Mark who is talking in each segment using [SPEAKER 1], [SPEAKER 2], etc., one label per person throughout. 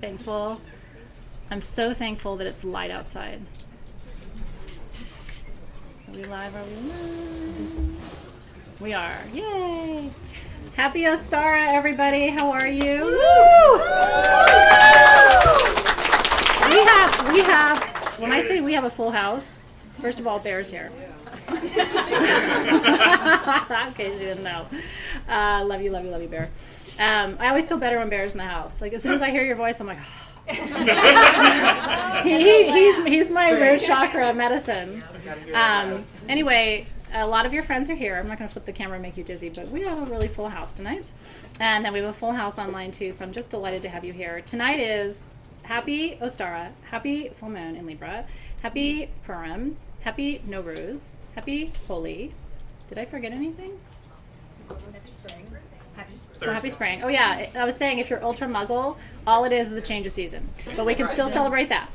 [SPEAKER 1] Thankful. I'm so thankful that it's light outside. Are we live? Are we live? We are. Yay! Happy Ostara, everybody. How are you? Woo! We have, when I say we have a full house, first of all, Bear's here. In case you didn't know. Love you, Bear. I always feel better when Bear's in the house. Like, as soon as I hear your voice, I'm like, he's my root chakra medicine. Anyway, a lot of your friends are here. I'm not going to flip the camera and make you dizzy, but we have a really full house tonight. And then we have a full house online too, so I'm just delighted to have you here. Tonight is Happy Ostara, Happy Full Moon in Libra, Happy Purim, Happy Nowruz, Happy Holi. Did I forget anything? Happy spring. Oh yeah, I was saying if you're ultra muggle, all it is a change of season. But we can still celebrate that.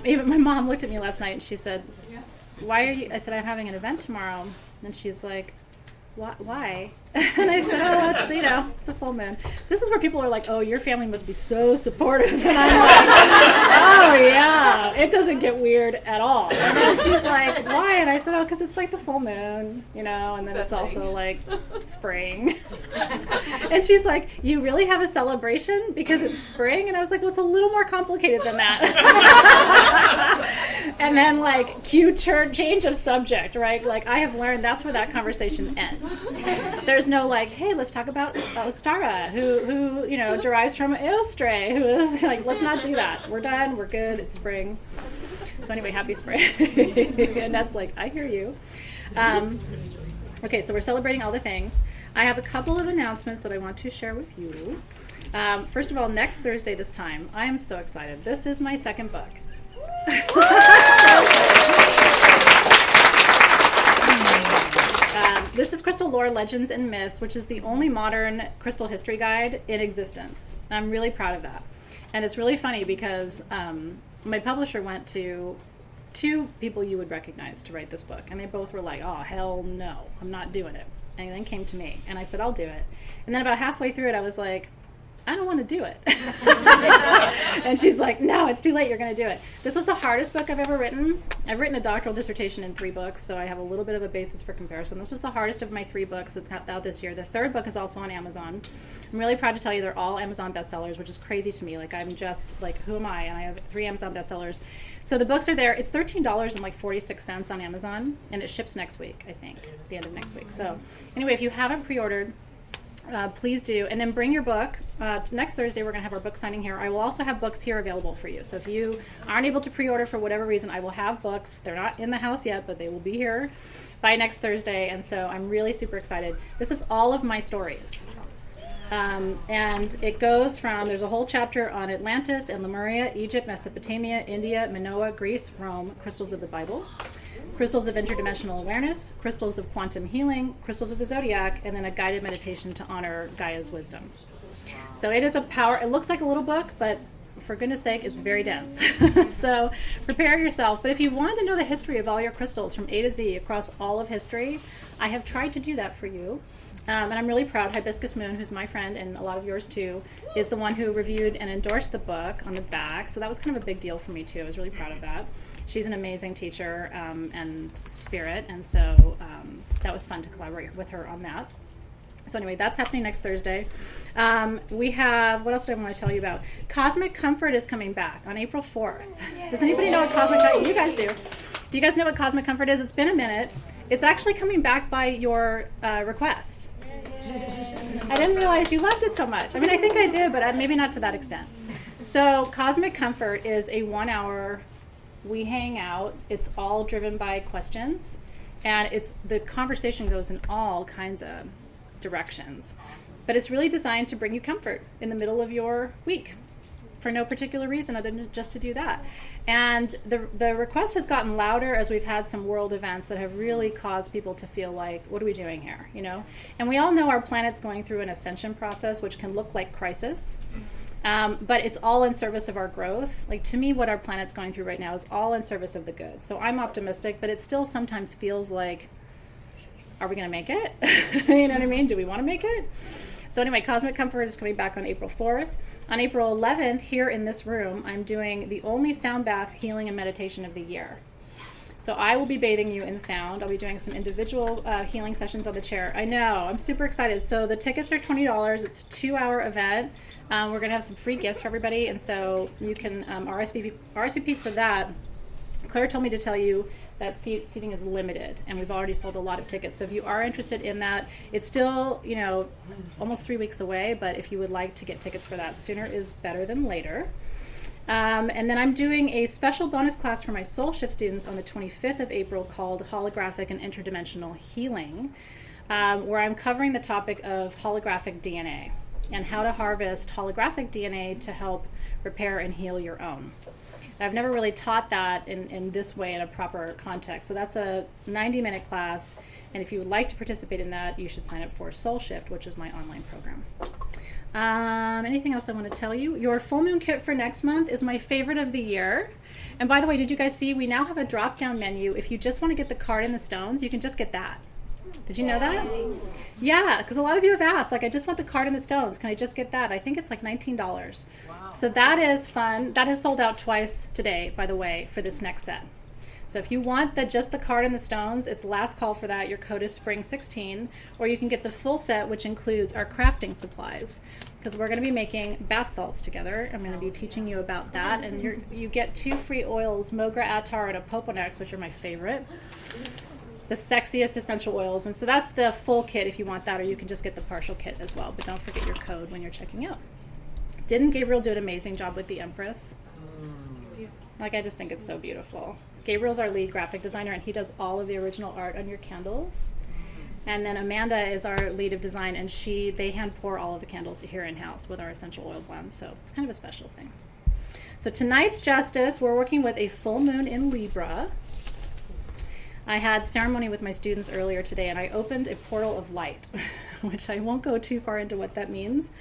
[SPEAKER 1] Even my mom looked at me last night and she said, "Why are you?" I said, "I'm having an event tomorrow." And she's like, "Why?" And I said, "Oh, it's the full moon." This is where people are like, "Oh, your family must be so supportive." And I'm like, "Oh yeah, it doesn't get weird at all." And then she's like, "Why?" And I said, "Oh, because it's like the full moon, and then it's also like spring." And she's like, "You really have a celebration because it's spring?" And I was like, "Well, it's a little more complicated than that." And then cue change of subject, right? Like I have learned that's where that conversation ends. There's no hey, let's talk about Ostara, who derives from Eostre, who is let's not do that. We're done. We're good. It's spring. So anyway, happy spring. And that's I hear you. Okay, so we're celebrating all the things. I have a couple of announcements that I want to share with you. First of all, next Thursday this time, I am so excited. This is my second book. This is Crystal Lore, Legends, and Myths, which is the only modern crystal history guide in existence. I'm really proud of that. And it's really funny because my publisher went to two people you would recognize to write this book. And they both were like, "Oh, hell no, I'm not doing it." And then came to me. And I said, "I'll do it." And then about halfway through it, I was like, "I don't want to do it." And she's like, "No, it's too late. You're going to do it." This was the hardest book I've ever written. I've written a doctoral dissertation in 3 books, so I have a little bit of a basis for comparison. This was the hardest of my 3 books that's out this year. The 3rd book is also on Amazon. I'm really proud to tell you they're all Amazon bestsellers, which is crazy to me. I'm just who am I? And I have 3 Amazon bestsellers. So the books are there. It's $13.46 on Amazon, and it ships next week, I think, at the end of next week. So anyway, if you haven't pre-ordered, please do. And then bring your book. Next Thursday, we're going to have our book signing here. I will also have books here available for you. So if you aren't able to pre-order for whatever reason, I will have books. They're not in the house yet, but they will be here by next Thursday. And so I'm really super excited. This is all of my stories. And it goes from, there's a whole chapter on Atlantis and Lemuria, Egypt, Mesopotamia, India, Minoa, Greece, Rome, crystals of the Bible, crystals of interdimensional awareness, crystals of quantum healing, crystals of the zodiac, and then a guided meditation to honor Gaia's wisdom. So it is it looks like a little book, but for goodness sake, it's very dense. So prepare yourself. But if you want to know the history of all your crystals from A to Z across all of history, I have tried to do that for you. And I'm really proud. Hibiscus Moon, who's my friend and a lot of yours too, is the one who reviewed and endorsed the book on the back. So that was kind of a big deal for me too. I was really proud of that. She's an amazing teacher and spirit, and so that was fun to collaborate with her on that. So anyway, that's happening next Thursday. We have, what else do I want to tell you about? Cosmic Comfort is coming back on April 4th. Does anybody know what Cosmic Comfort? You guys do. Do you guys know what Cosmic Comfort is? It's been a minute. It's actually coming back by your request. I didn't realize you loved it so much. I mean, I think I did, but maybe not to that extent. So Cosmic Comfort is a 1-hour, we hang out. It's all driven by questions. And the conversation goes in all kinds of directions. But it's really designed to bring you comfort in the middle of your week for no particular reason other than just to do that. And the request has gotten louder as we've had some world events that have really caused people to feel like, what are we doing here? And we all know our planet's going through an ascension process, which can look like crisis. But it's all in service of our growth. To me, what our planet's going through right now is all in service of the good. So I'm optimistic, but it still sometimes feels like, are we going to make it? You know what I mean? Do we want to make it? So anyway, Cosmic Comfort is coming back on April 4th. On April 11th, here in this room, I'm doing the only sound bath healing and meditation of the year. So I will be bathing you in sound. I'll be doing some individual healing sessions on the chair. I know, I'm super excited. So the tickets are $20. It's a 2-hour event. We're going to have some free gifts for everybody, and so you can RSVP for that. Claire told me to tell you that seating is limited, and we've already sold a lot of tickets. So if you are interested in that, it's still, almost 3 weeks away, but if you would like to get tickets for that, sooner is better than later. And then I'm doing a special bonus class for my Soul Shift students on the 25th of April called Holographic and Interdimensional Healing, where I'm covering the topic of holographic DNA and how to harvest holographic DNA to help repair and heal your own. I've never really taught that in this way in a proper context. So that's a 90-minute class, and if you would like to participate in that, you should sign up for Soul Shift, which is my online program. Anything else I want to tell you? Your full moon kit for next month is my favorite of the year. And by the way, did you guys see we now have a drop-down menu? If you just want to get the card and the stones, you can just get that. Did you know that? Yeah, because a lot of you have asked, I just want the card and the stones. Can I just get that? I think it's like $19. Wow. So that is fun. That has sold out twice today, by the way, for this next set. So if you want just the card and the stones, it's last call for that. Your code is Spring16, or you can get the full set, which includes our crafting supplies, because we're going to be making bath salts together. I'm going to be teaching you about that, and you get 2 free oils, Mogra Attar and Opoponax, which are my favorite. The sexiest essential oils. And so that's the full kit if you want that, or you can just get the partial kit as well. But don't forget your code when you're checking out. Didn't Gabriel do an amazing job with the Empress? I just think it's so beautiful. Gabriel's our lead graphic designer, and he does all of the original art on your candles. And then Amanda is our lead of design, and they hand pour all of the candles here in-house with our essential oil blends. So it's kind of a special thing. So tonight's Justice, we're working with a full moon in Libra. I had ceremony with my students earlier today, and I opened a portal of light, which I won't go too far into what that means,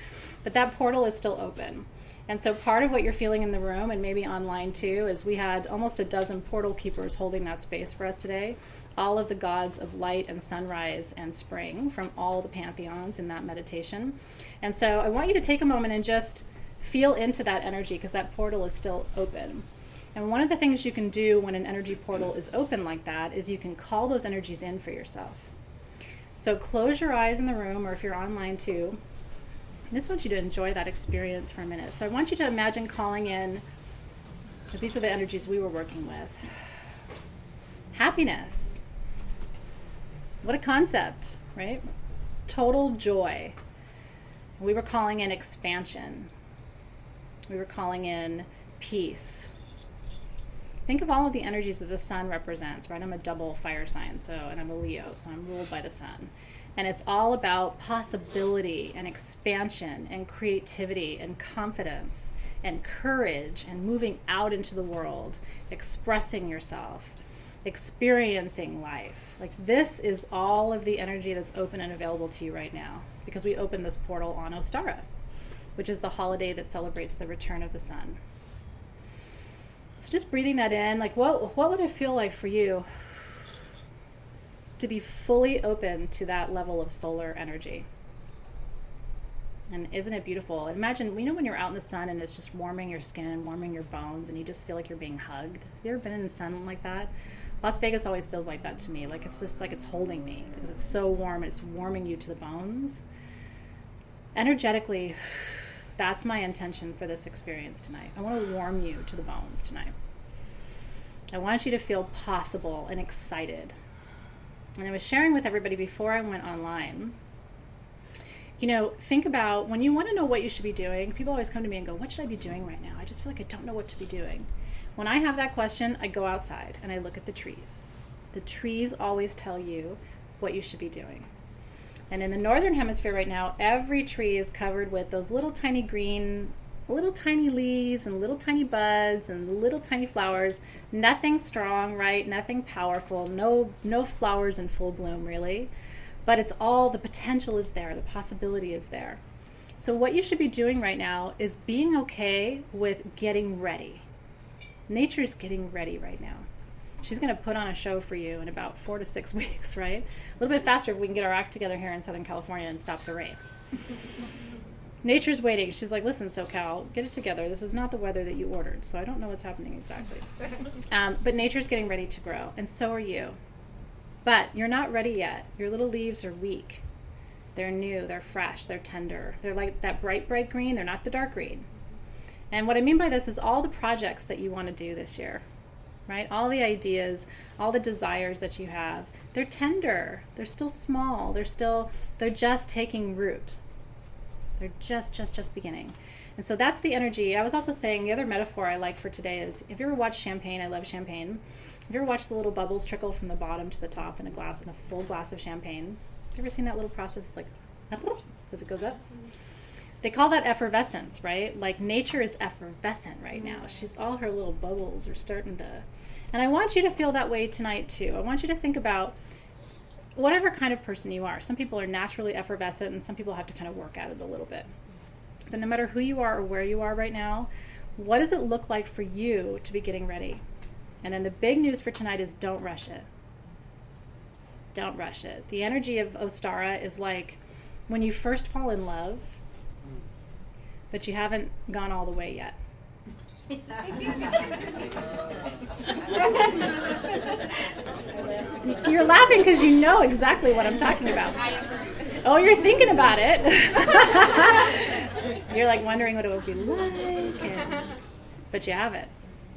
[SPEAKER 1] but that portal is still open. And so part of what you're feeling in the room, and maybe online too, is we had almost a dozen portal keepers holding that space for us today, all of the gods of light and sunrise and spring from all the pantheons in that meditation. And so I want you to take a moment and just feel into that energy, because that portal is still open. And one of the things you can do when an energy portal is open like that is you can call those energies in for yourself. So close your eyes in the room, or if you're online too. I just want you to enjoy that experience for a minute. So I want you to imagine calling in, because these are the energies we were working with. Happiness. What a concept, right? Total joy. We were calling in expansion. We were calling in peace. Think of all of the energies that the sun represents, right? I'm a double fire sign, and I'm a Leo, so I'm ruled by the sun. And it's all about possibility and expansion and creativity and confidence and courage and moving out into the world, expressing yourself, experiencing life. This is all of the energy that's open and available to you right now, because we opened this portal on Ostara, which is the holiday that celebrates the return of the sun. So just breathing that in, what would it feel like for you to be fully open to that level of solar energy? And isn't it beautiful? Imagine, when you're out in the sun and it's just warming your skin, warming your bones, and you just feel like you're being hugged. Have you ever been in the sun like that? Las Vegas always feels like that to me. It's just like it's holding me, because it's so warm and it's warming you to the bones. Energetically, that's my intention for this experience tonight. I want to warm you to the bones tonight. I want you to feel possible and excited. And I was sharing with everybody before I went online, think about when you want to know what you should be doing. People always come to me and go, what should I be doing right now? I just feel like I don't know what to be doing. When I have that question, I go outside and I look at the trees. The trees always tell you what you should be doing. And in the northern hemisphere right now, every tree is covered with those little tiny green, little tiny leaves and little tiny buds and little tiny flowers. Nothing strong, right? Nothing powerful. No flowers in full bloom, really. But it's all, the potential is there. The possibility is there. So what you should be doing right now is being okay with getting ready. Nature's getting ready right now. She's going to put on a show for you in about 4 to 6 weeks, right? A little bit faster if we can get our act together here in Southern California and stop the rain. Nature's waiting. She's like, listen, SoCal, get it together. This is not the weather that you ordered, so I don't know what's happening exactly. But nature's getting ready to grow, and so are you. But you're not ready yet. Your little leaves are weak. They're new, they're fresh, they're tender. They're like that bright, bright green. They're not the dark green. And what I mean by this is all the projects that you want to do this year, right? All the ideas, all the desires that you have, they're tender. They're still small. They're just taking root. They're just beginning. And so that's the energy. I was also saying the other metaphor I like for today is, if you ever watch champagne, I love champagne. Have you ever watched the little bubbles trickle from the bottom to the top in a full glass of champagne? Have you ever seen that little process? It's like, as it goes up? They call that effervescence, right? Like nature is effervescent right now. All her little bubbles are starting to, and I want you to feel that way tonight too. I want you to think about whatever kind of person you are. Some people are naturally effervescent and some people have to kind of work at it a little bit. But no matter who you are or where you are right now, what does it look like for you to be getting ready? And then the big news for tonight is don't rush it. Don't rush it. The energy of Ostara is like when you first fall in love, but you haven't gone all the way yet. You're laughing because you know exactly what I'm talking about. Oh, you're thinking about it. You're like wondering what it would be like, but you haven't.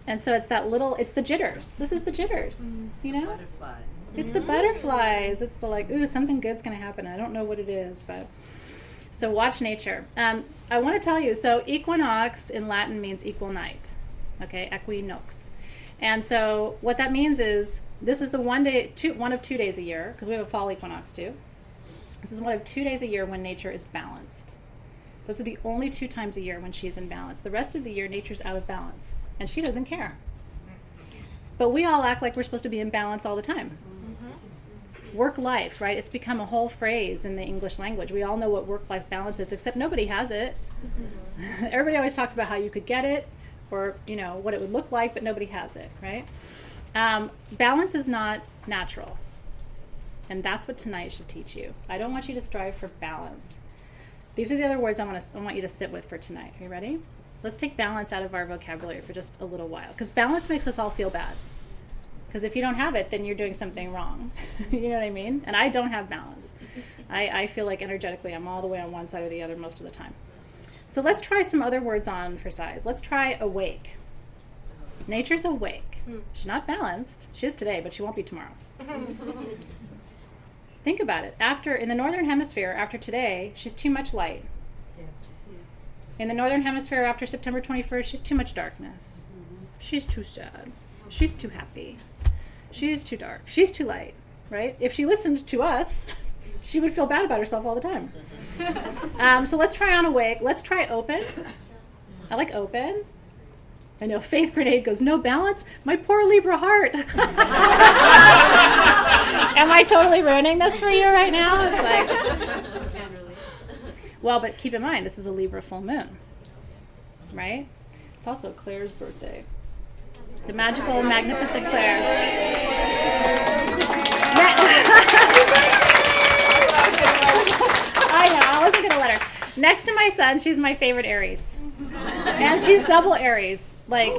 [SPEAKER 1] And so it's the jitters. This is the jitters, you know?
[SPEAKER 2] Butterflies.
[SPEAKER 1] It's the butterflies. It's the like, ooh, something good's going to happen. I don't know what it is, but... So watch nature. I want to tell you, so equinox in Latin means equal night. Okay, equinox. And so what that means is this is the one of 2 days a year, because we have a fall equinox too. This is one of 2 days a year when nature is balanced. Those are the only 2 times a year when she's in balance. The rest of the year, nature's out of balance, and she doesn't care. But we all act like we're supposed to be in balance all the time. Work-life, right? It's become a whole phrase in the English language. We all know what work-life balance is, except nobody has it. Everybody always talks about how you could get it, or what it would look like, but nobody has it, right? Balance is not natural, and that's what tonight should teach you. I don't want you to strive for balance. These are the other words I want you to sit with for tonight. Are you ready? Let's take balance out of our vocabulary for just a little while, because balance makes us all feel bad. Because if you don't have it, then you're doing something wrong. You know what I mean? And I don't have balance. I feel like energetically I'm all the way on one side or the other most of the time. So let's try some other words on for size. Let's try awake. Nature's awake. She's not balanced. She is today, but she won't be tomorrow. Think about it. In the northern hemisphere, after today, she's too much light. In the northern hemisphere, after September 21st, she's too much darkness. She's too sad. She's too happy. She's too dark. She's too light, right? If she listened to us, she would feel bad about herself all the time. So let's try on awake. Let's try open. I like open. I know Faith Grenade goes, no balance? My poor Libra heart. Am I totally ruining this for you right now? It's like, well, but keep in mind, this is a Libra full moon, right? It's also Claire's birthday. The magical, magnificent Claire. I know, I wasn't going to let her. Next to my son, she's my favorite Aries. And she's double Aries. Like,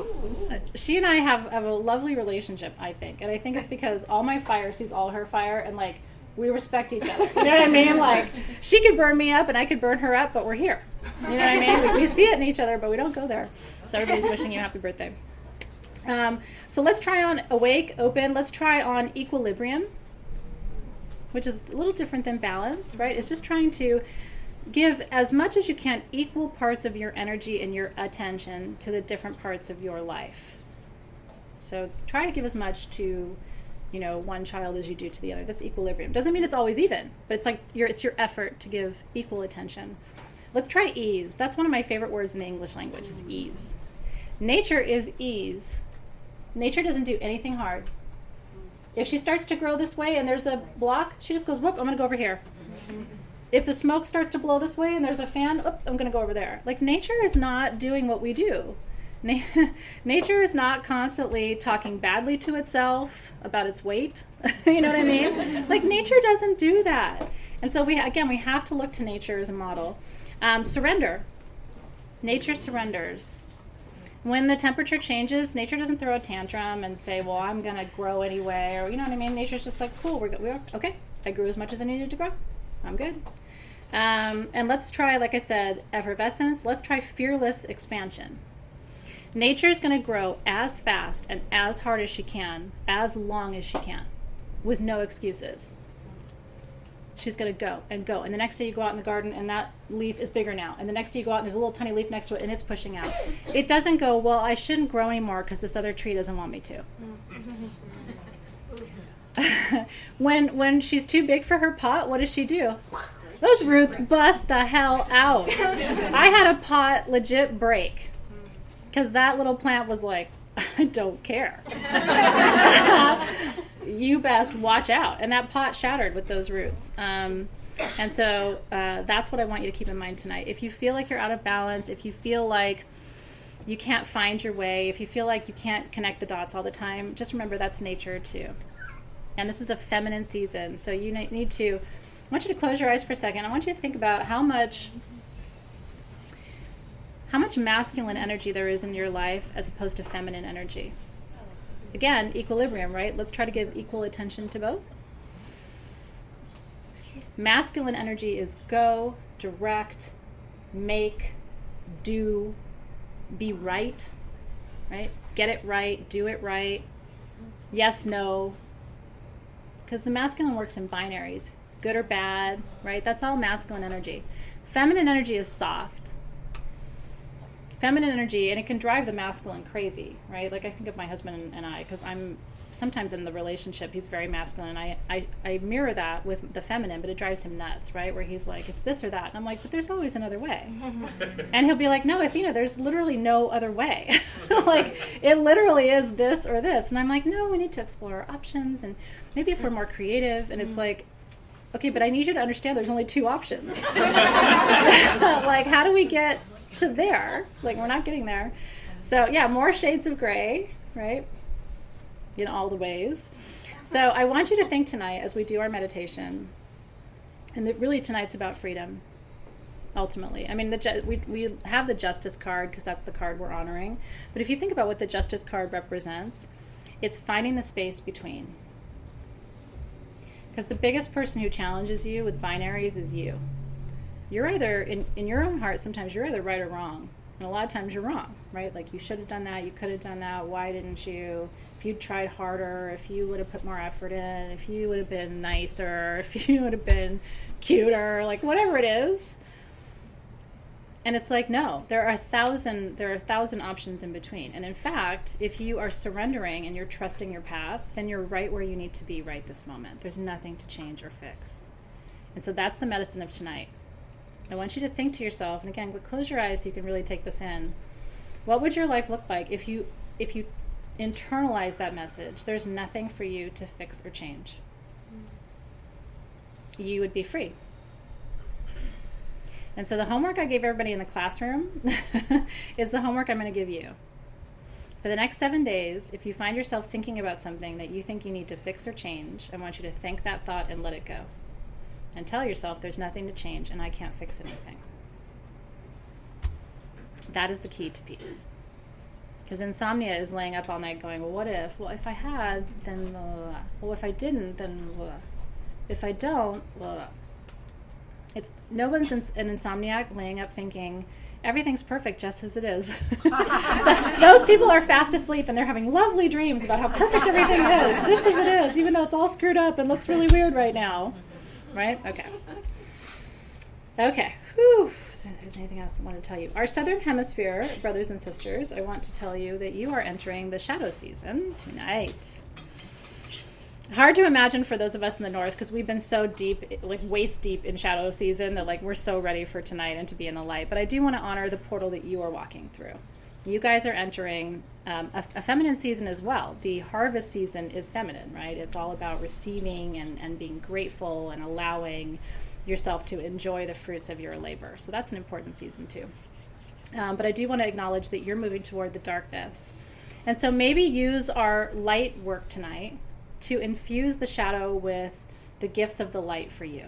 [SPEAKER 1] she and I have a lovely relationship, I think. And I think it's because all my fire sees all her fire, and, like, we respect each other. You know what I mean? Like, she could burn me up and I could burn her up, but we're here. You know what I mean? We see it in each other, but we don't go there. So everybody's wishing you a happy birthday. So let's try on awake, open. Let's try on equilibrium, which is a little different than balance, right? It's just trying to give as much as you can equal parts of your energy and your attention to the different parts of your life. So try to give as much to, one child as you do to the other. That's equilibrium. Doesn't mean it's always even, but it's like it's your effort to give equal attention. Let's try ease. That's one of my favorite words in the English language, is ease. Nature is ease. Nature doesn't do anything hard. If she starts to grow this way and there's a block, she just goes, whoop, I'm going to go over here. If the smoke starts to blow this way and there's a fan, whoop, I'm going to go over there. Like, nature is not doing what we do. Nature is not constantly talking badly to itself about its weight. You know what I mean? Like, nature doesn't do that. And so we have to look to nature as a model. Surrender. Nature surrenders. When the temperature changes, nature doesn't throw a tantrum and say, well, I'm going to grow anyway, or you know what I mean? Nature's just like, cool, we're okay. I grew as much as I needed to grow. I'm good. And let's try, like I said, effervescence. Let's try fearless expansion. Nature is going to grow as fast and as hard as she can, as long as she can, with no excuses. She's going to go and go. And the next day you go out in the garden and that leaf is bigger now. And the next day you go out and there's a little tiny leaf next to it and it's pushing out. It doesn't go, well, I shouldn't grow anymore because this other tree doesn't want me to. When she's too big for her pot, what does she do? Those roots bust the hell out. I had a pot legit break because that little plant was like, I don't care. You best watch out. And that pot shattered with those roots. And so that's what I want you to keep in mind tonight. If you feel like you're out of balance, if you feel like you can't find your way, if you feel like you can't connect the dots all the time, just remember that's nature too. And this is a feminine season. So you need to, I want you to close your eyes for a second. I want you to think about how much masculine energy there is in your life as opposed to feminine energy. Again, equilibrium, right? Let's try to give equal attention to both. Masculine energy is go, direct, make, do, be right? Get it right, do it right, yes, no. Because the masculine works in binaries, good or bad, right? That's all masculine energy. Feminine energy is soft. Feminine energy, and it can drive the masculine crazy, right? Like I think of my husband and I, because I'm sometimes in the relationship, he's very masculine. I mirror that with the feminine, but it drives him nuts, right? Where he's like, it's this or that. And I'm like, but there's always another way. And he'll be like, no, Athena, there's literally no other way. Like, it literally is this or this. And I'm like, no, we need to explore our options. And maybe if we're more creative. And it's like, okay, but I need you to understand there's only two options. Like, how do we get to there? Like, we're not getting there. So yeah, more shades of gray, right? In all the ways. So I want you to think tonight as we do our meditation, and that really tonight's about freedom, ultimately. I mean, we have the Justice card because that's the card we're honoring. But if you think about what the Justice card represents, it's finding the space between. Because the biggest person who challenges you with binaries is you. You're either, in your own heart, sometimes you're either right or wrong. And a lot of times you're wrong, right? Like, you should have done that, you could have done that, why didn't you? If you tried harder, if you would have put more effort in, if you would have been nicer, if you would have been cuter, like whatever it is. And it's like, no, there are a thousand options in between. And in fact, if you are surrendering and you're trusting your path, then you're right where you need to be right this moment. There's nothing to change or fix. And so that's the medicine of tonight. I want you to think to yourself, and again, close your eyes so you can really take this in. What would your life look like if you internalize that message? There's nothing for you to fix or change. You would be free. And so the homework I gave everybody in the classroom is the homework I'm going to give you. For the next 7 days, if you find yourself thinking about something that you think you need to fix or change, I want you to think that thought and let it go. And tell yourself there's nothing to change and I can't fix anything. That is the key to peace. Because insomnia is laying up all night going, well, what if? Well, if I had, then blah, blah, blah. Well, if I didn't, then blah. If I don't, blah, blah. No one's an insomniac laying up thinking, everything's perfect just as it is. Those people are fast asleep and they're having lovely dreams about how perfect everything is, just as it is, even though it's all screwed up and looks really weird right now. Right? Okay. Whew. So if there's anything else I want to tell you. Our Southern Hemisphere, brothers and sisters, I want to tell you that you are entering the shadow season tonight. Hard to imagine for those of us in the North, because we've been so deep, like waist deep in shadow season, that like we're so ready for tonight and to be in the light. But I do want to honor the portal that you are walking through. You guys are entering a feminine season as well. The harvest season is feminine, right? It's all about receiving and being grateful and allowing yourself to enjoy the fruits of your labor. So that's an important season too. But I do want to acknowledge that you're moving toward the darkness. And so maybe use our light work tonight to infuse the shadow with the gifts of the light for you.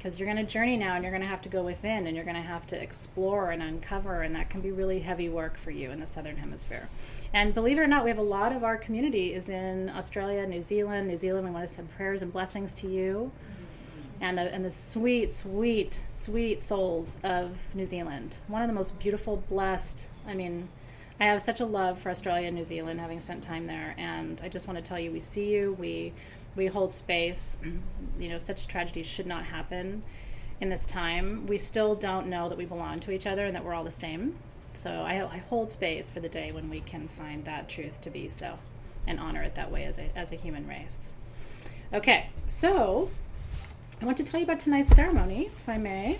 [SPEAKER 1] because you're going to journey now and you're going to have to go within and you're going to have to explore and uncover, and that can be really heavy work for you in the Southern Hemisphere. And believe it or not, we have a lot of our community is in Australia, New Zealand. We want to send prayers and blessings to you and the sweet, sweet, sweet souls of New Zealand. One of the most beautiful, blessed, I have such a love for Australia and New Zealand, having spent time there, and I just want to tell you, we see you, we hold space. Such tragedies should not happen in this time. We still don't know that we belong to each other and that we're all the same. So I hold space for the day when we can find that truth to be so, and honor it that way as a human race. Okay, so I want to tell you about tonight's ceremony, if I may.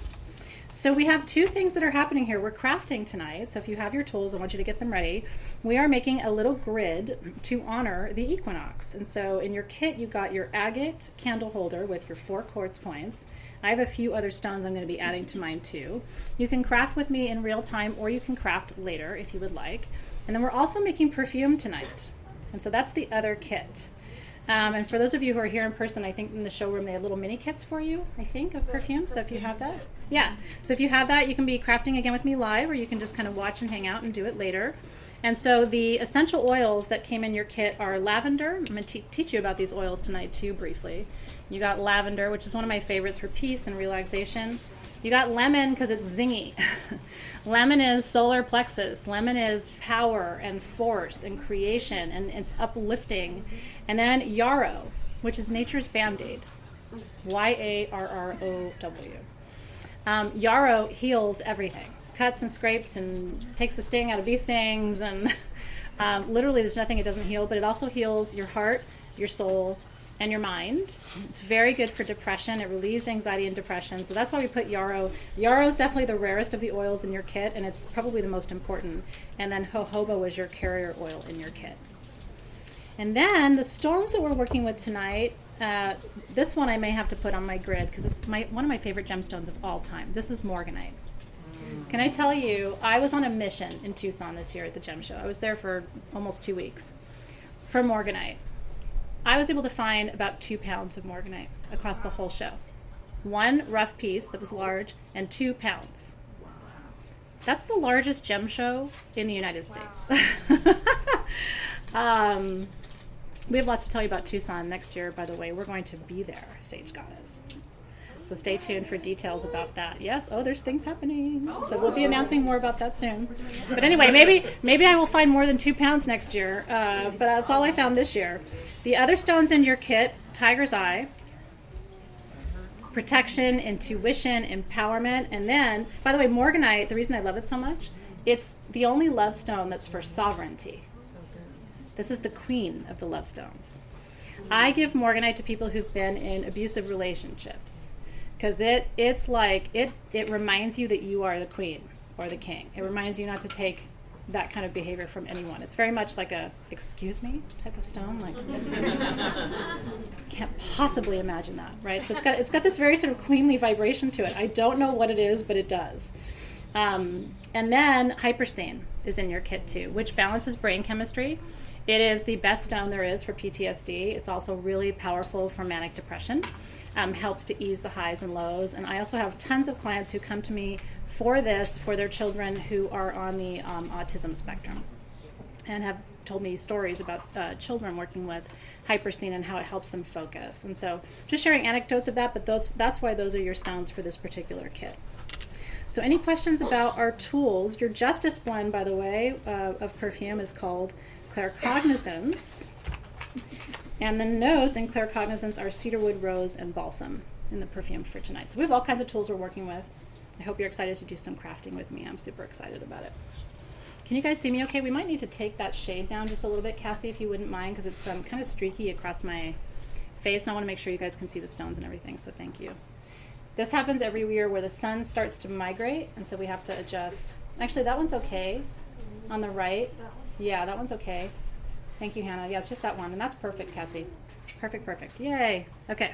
[SPEAKER 1] So we have two things that are happening here. We're crafting tonight, so if you have your tools, I want you to get them ready. We are making a little grid to honor the equinox. And so in your kit, you got your agate candle holder with your 4 quartz points. I have a few other stones I'm going to be adding to mine too. You can craft with me in real time, or you can craft later if you would like. And then we're also making perfume tonight. And so that's the other kit. And for those of you who are here in person, I think in the showroom they have little mini kits for you, I think, of perfume. So if you have that, so if you have that, you can be crafting again with me live, or you can just kind of watch and hang out and do it later. And so the essential oils that came in your kit are lavender. I'm going to teach you about these oils tonight too, briefly. You got lavender, which is one of my favorites for peace and relaxation. You got lemon because it's zingy. Lemon is solar plexus. Lemon is power and force and creation, and it's uplifting. And then yarrow, which is nature's Band-Aid. Yarrow. Yarrow heals everything. Cuts and scrapes and takes the sting out of bee stings. And literally there's nothing it doesn't heal, but it also heals your heart, your soul, and your mind. It's very good for depression. It relieves anxiety and depression. So that's why we put yarrow. Yarrow is definitely the rarest of the oils in your kit, and it's probably the most important. And then jojoba is your carrier oil in your kit. And then the stones that we're working with tonight, this one I may have to put on my grid because it's one of my favorite gemstones of all time. This is Morganite. Can I tell you, I was on a mission in Tucson this year at the gem show. I was there for almost 2 weeks for Morganite. I was able to find about 2 pounds of Morganite across the whole show. 1 rough piece that was large and 2 pounds. That's the largest gem show in the United States. We have lots to tell you about Tucson next year, by the way. We're going to be there, Sage Goddess. So stay tuned for details about that. Yes, there's things happening. So we'll be announcing more about that soon. But anyway, maybe I will find more than 2 pounds next year. But that's all I found this year. The other stones in your kit, tiger's eye, protection, intuition, empowerment. And then, by the way, Morganite, the reason I love it so much, it's the only love stone that's for sovereignty. This is the queen of the love stones. I give Morganite to people who've been in abusive relationships because it's like it reminds you that you are the queen or the king. It reminds you not to take that kind of behavior from anyone. It's very much like a excuse me type of stone. Like can't possibly imagine that, right? So it's got this very sort of queenly vibration to it. I don't know what it is, but it does. And then hypersthene is in your kit too, which balances brain chemistry. It is the best stone there is for PTSD. It's also really powerful for manic depression. Helps to ease the highs and lows. And I also have tons of clients who come to me for this, for their children who are on the autism spectrum, and have told me stories about children working with hypersthene and how it helps them focus. And so just sharing anecdotes of that, but that's why those are your stones for this particular kit. So any questions about our tools? Your Justice blend, by the way, of perfume is called Claircognizance. And the notes in Claircognizance are cedarwood, rose, and balsam in the perfume for tonight. So we have all kinds of tools we're working with. I hope you're excited to do some crafting with me. I'm super excited about it. Can you guys see me okay? We might need to take that shade down just a little bit, Cassie, if you wouldn't mind, because it's kind of streaky across my face, and I want to make sure you guys can see the stones and everything, so thank you. This happens every year where the sun starts to migrate, and so we have to adjust. Actually, that one's okay on the right. Yeah, that one's okay. Thank you, Hannah. Yeah, it's just that one, and that's perfect, Cassie. Perfect. Yay. Okay.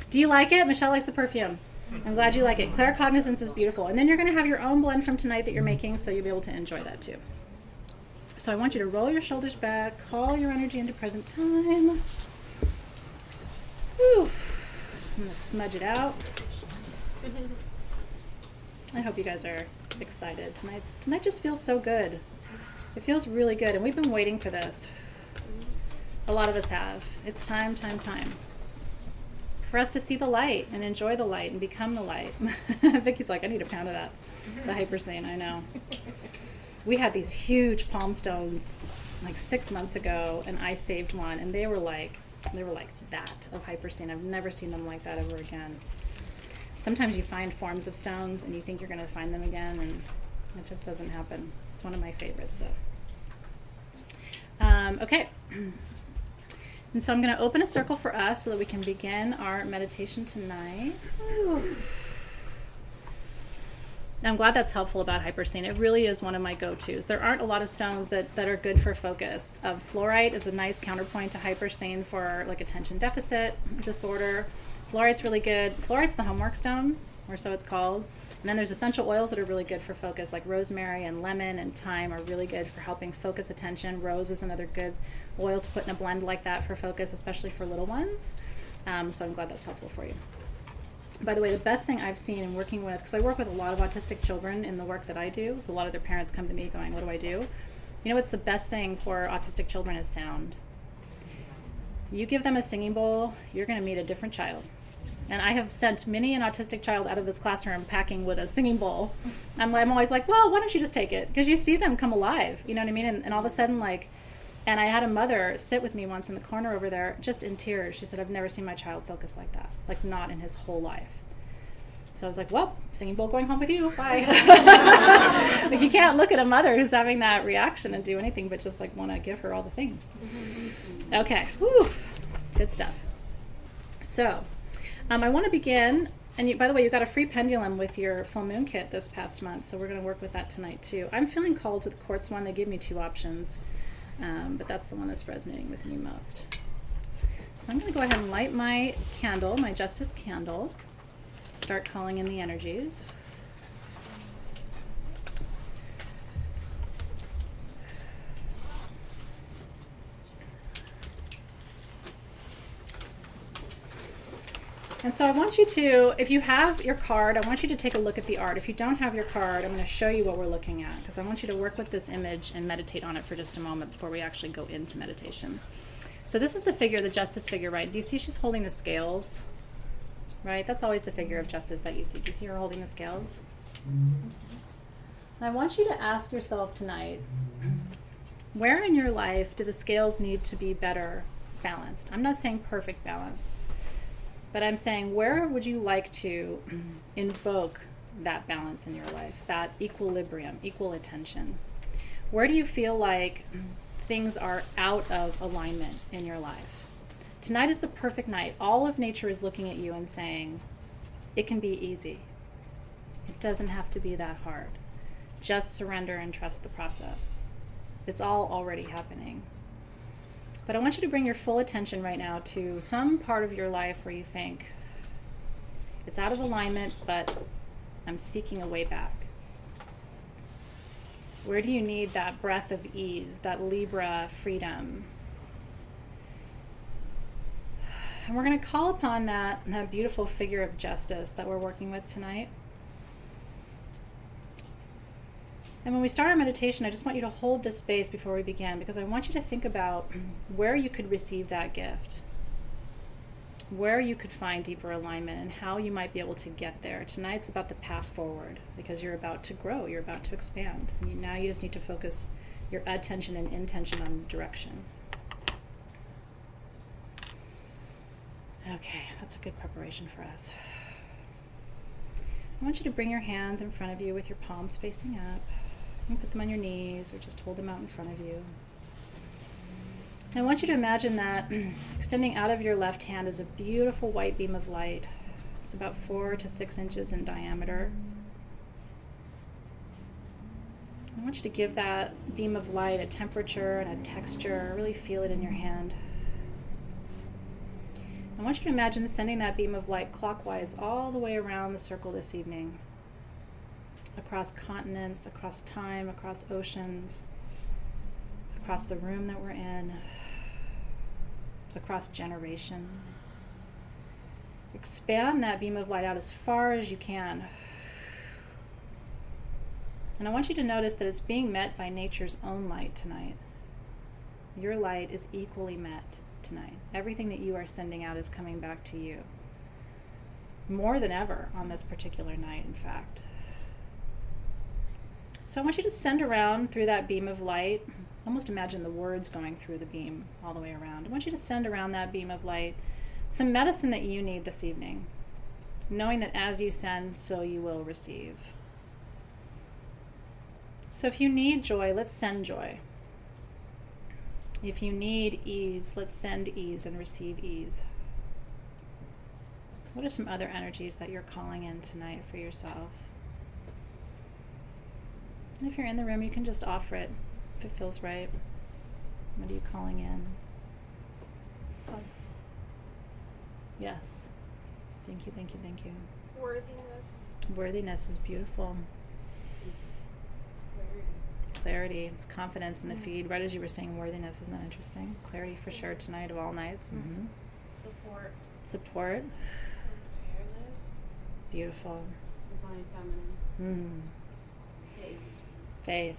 [SPEAKER 1] Do you like it? Michelle likes the perfume. I'm glad you like it. Claircognizance is beautiful. And then you're going to have your own blend from tonight that you're making, so you'll be able to enjoy that too. So I want you to roll your shoulders back, call your energy into present time. Whew. I'm going to smudge it out. I hope you guys are excited. Tonight just feels so good. It feels really good, and we've been waiting for this. A lot of us have. It's time for us to see the light and enjoy the light and become the light. Vicky's like, I need a pound of that. The hypersthane, I know. We had these huge palm stones like 6 months ago, and I saved one, and they were like that of hypersthane. I've never seen them like that ever again. Sometimes you find forms of stones and you think you're going to find them again, and it just doesn't happen. It's one of my favorites, though. Okay. And so I'm going to open a circle for us so that we can begin our meditation tonight. Ooh. I'm glad that's helpful about hypersthane. It really is one of my go-tos. There aren't a lot of stones that are good for focus. Fluorite is a nice counterpoint to hypersthane for like attention deficit disorder. Fluorite's really good. Fluorite's the homework stone, or so it's called. And then there's essential oils that are really good for focus, like rosemary and lemon and thyme are really good for helping focus attention. Rose is another good oil to put in a blend like that for focus, especially for little ones. So I'm glad that's helpful for you. By the way, the best thing I've seen in working with, because I work with a lot of autistic children in the work that I do, so a lot of their parents come to me going, what do I do? You know what's the best thing for autistic children is sound. You give them a singing bowl, you're going to meet a different child. And I have sent many an autistic child out of this classroom packing with a singing bowl. I'm always like, well, why don't you just take it? Because you see them come alive, you know what I mean? And all of a sudden, and I had a mother sit with me once in the corner over there, just in tears. She said, I've never seen my child focus like that, like not in his whole life. So I was like, well, singing bowl going home with you, bye. Like, you can't look at a mother who's having that reaction and do anything but just like want to give her all the things. Okay, whew. Good stuff. So I want to begin, and by the way, you got a free pendulum with your full moon kit this past month, so we're going to work with that tonight too. I'm feeling called to the quartz one. They gave me 2 options, but that's the one that's resonating with me most. So I'm going to go ahead and light my candle, my Justice candle, start calling in the energies. And so I want you to, if you have your card, I want you to take a look at the art. If you don't have your card, I'm going to show you what we're looking at, because I want you to work with this image and meditate on it for just a moment before we actually go into meditation. So this is the figure, the Justice figure, right? Do you see she's holding the scales? Right? That's always the figure of Justice that you see. Do you see her holding the scales? And I want you to ask yourself tonight, where in your life do the scales need to be better balanced? I'm not saying perfect balance. But I'm saying, where would you like to invoke that balance in your life, that equilibrium, equal attention? Where do you feel like things are out of alignment in your life? Tonight is the perfect night. All of nature is looking at you and saying, it can be easy. It doesn't have to be that hard. Just surrender and trust the process. It's all already happening. But I want you to bring your full attention right now to some part of your life where you think, it's out of alignment, but I'm seeking a way back. Where do you need that breath of ease, that Libra freedom? And we're going to call upon that beautiful figure of Justice that we're working with tonight. And when we start our meditation, I just want you to hold this space before we begin, because I want you to think about where you could receive that gift, where you could find deeper alignment, and how you might be able to get there. Tonight's about the path forward, because you're about to grow, you're about to expand. Now you just need to focus your attention and intention on direction. Okay, that's a good preparation for us. I want you to bring your hands in front of you with your palms facing up. You can put them on your knees or just hold them out in front of you. And I want you to imagine that extending out of your left hand is a beautiful white beam of light. It's about 4 to 6 inches in diameter. I want you to give that beam of light a temperature and a texture. Really feel it in your hand. I want you to imagine sending that beam of light clockwise all the way around the circle this evening. Across continents, across time, across oceans, across the room that we're in, across generations. Expand that beam of light out as far as you can. And I want you to notice that it's being met by nature's own light tonight. Your light is equally met tonight. Everything that you are sending out is coming back to you. More than ever on this particular night, in fact. So I want you to send around through that beam of light. Almost imagine the words going through the beam all the way around. I want you to send around that beam of light some medicine that you need this evening, knowing that as you send, so you will receive. So if you need joy, let's send joy. If you need ease, let's send ease and receive ease. What are some other energies that you're calling in tonight for yourself? And if you're in the room, you can just offer it if it feels right. What are you calling in?
[SPEAKER 2] Hugs.
[SPEAKER 1] Yes. Thank you, thank you, thank you.
[SPEAKER 2] Worthiness.
[SPEAKER 1] Worthiness is beautiful. Clarity. It's confidence in the feed. Right as you were saying worthiness, isn't that interesting? Clarity for sure tonight of all nights. Mm-hmm.
[SPEAKER 2] Support.
[SPEAKER 1] Support.
[SPEAKER 2] Fairness.
[SPEAKER 1] Beautiful.
[SPEAKER 2] Divine feminine. Faith.
[SPEAKER 1] Faith.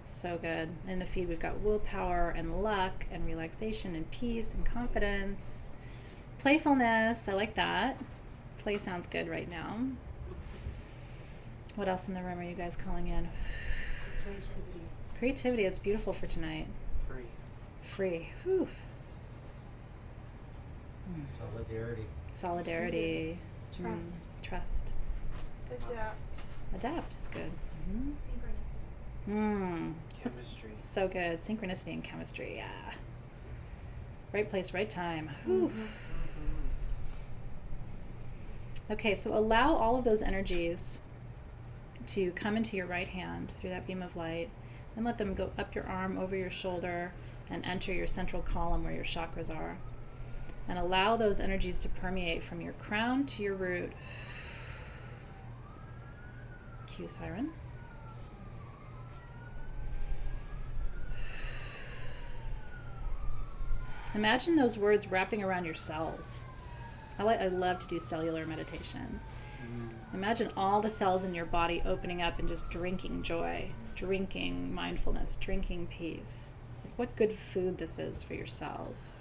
[SPEAKER 1] So good. In the feed, we've got willpower and luck and relaxation and peace and confidence. Playfulness. I like that. Play sounds good right now. What else in the room are you guys calling in?
[SPEAKER 2] Creativity.
[SPEAKER 1] Creativity. It's beautiful for tonight.
[SPEAKER 3] Free.
[SPEAKER 1] Free. Whew.
[SPEAKER 3] Solidarity.
[SPEAKER 1] Solidarity.
[SPEAKER 2] Trust.
[SPEAKER 1] Trust.
[SPEAKER 2] Adapt.
[SPEAKER 1] Adapt is good.
[SPEAKER 3] Chemistry.
[SPEAKER 1] So good. Synchronicity and chemistry. Yeah. Right place, right time. Whew. Okay, so allow all of those energies to come into your right hand through that beam of light, and let them go up your arm, over your shoulder, and enter your central column where your chakras are. And allow those energies to permeate from your crown to your root. Cue siren. Imagine those words wrapping around your cells. I love to do cellular meditation. Imagine all the cells in your body opening up and just drinking joy, drinking mindfulness, drinking peace. What good food this is for your cells.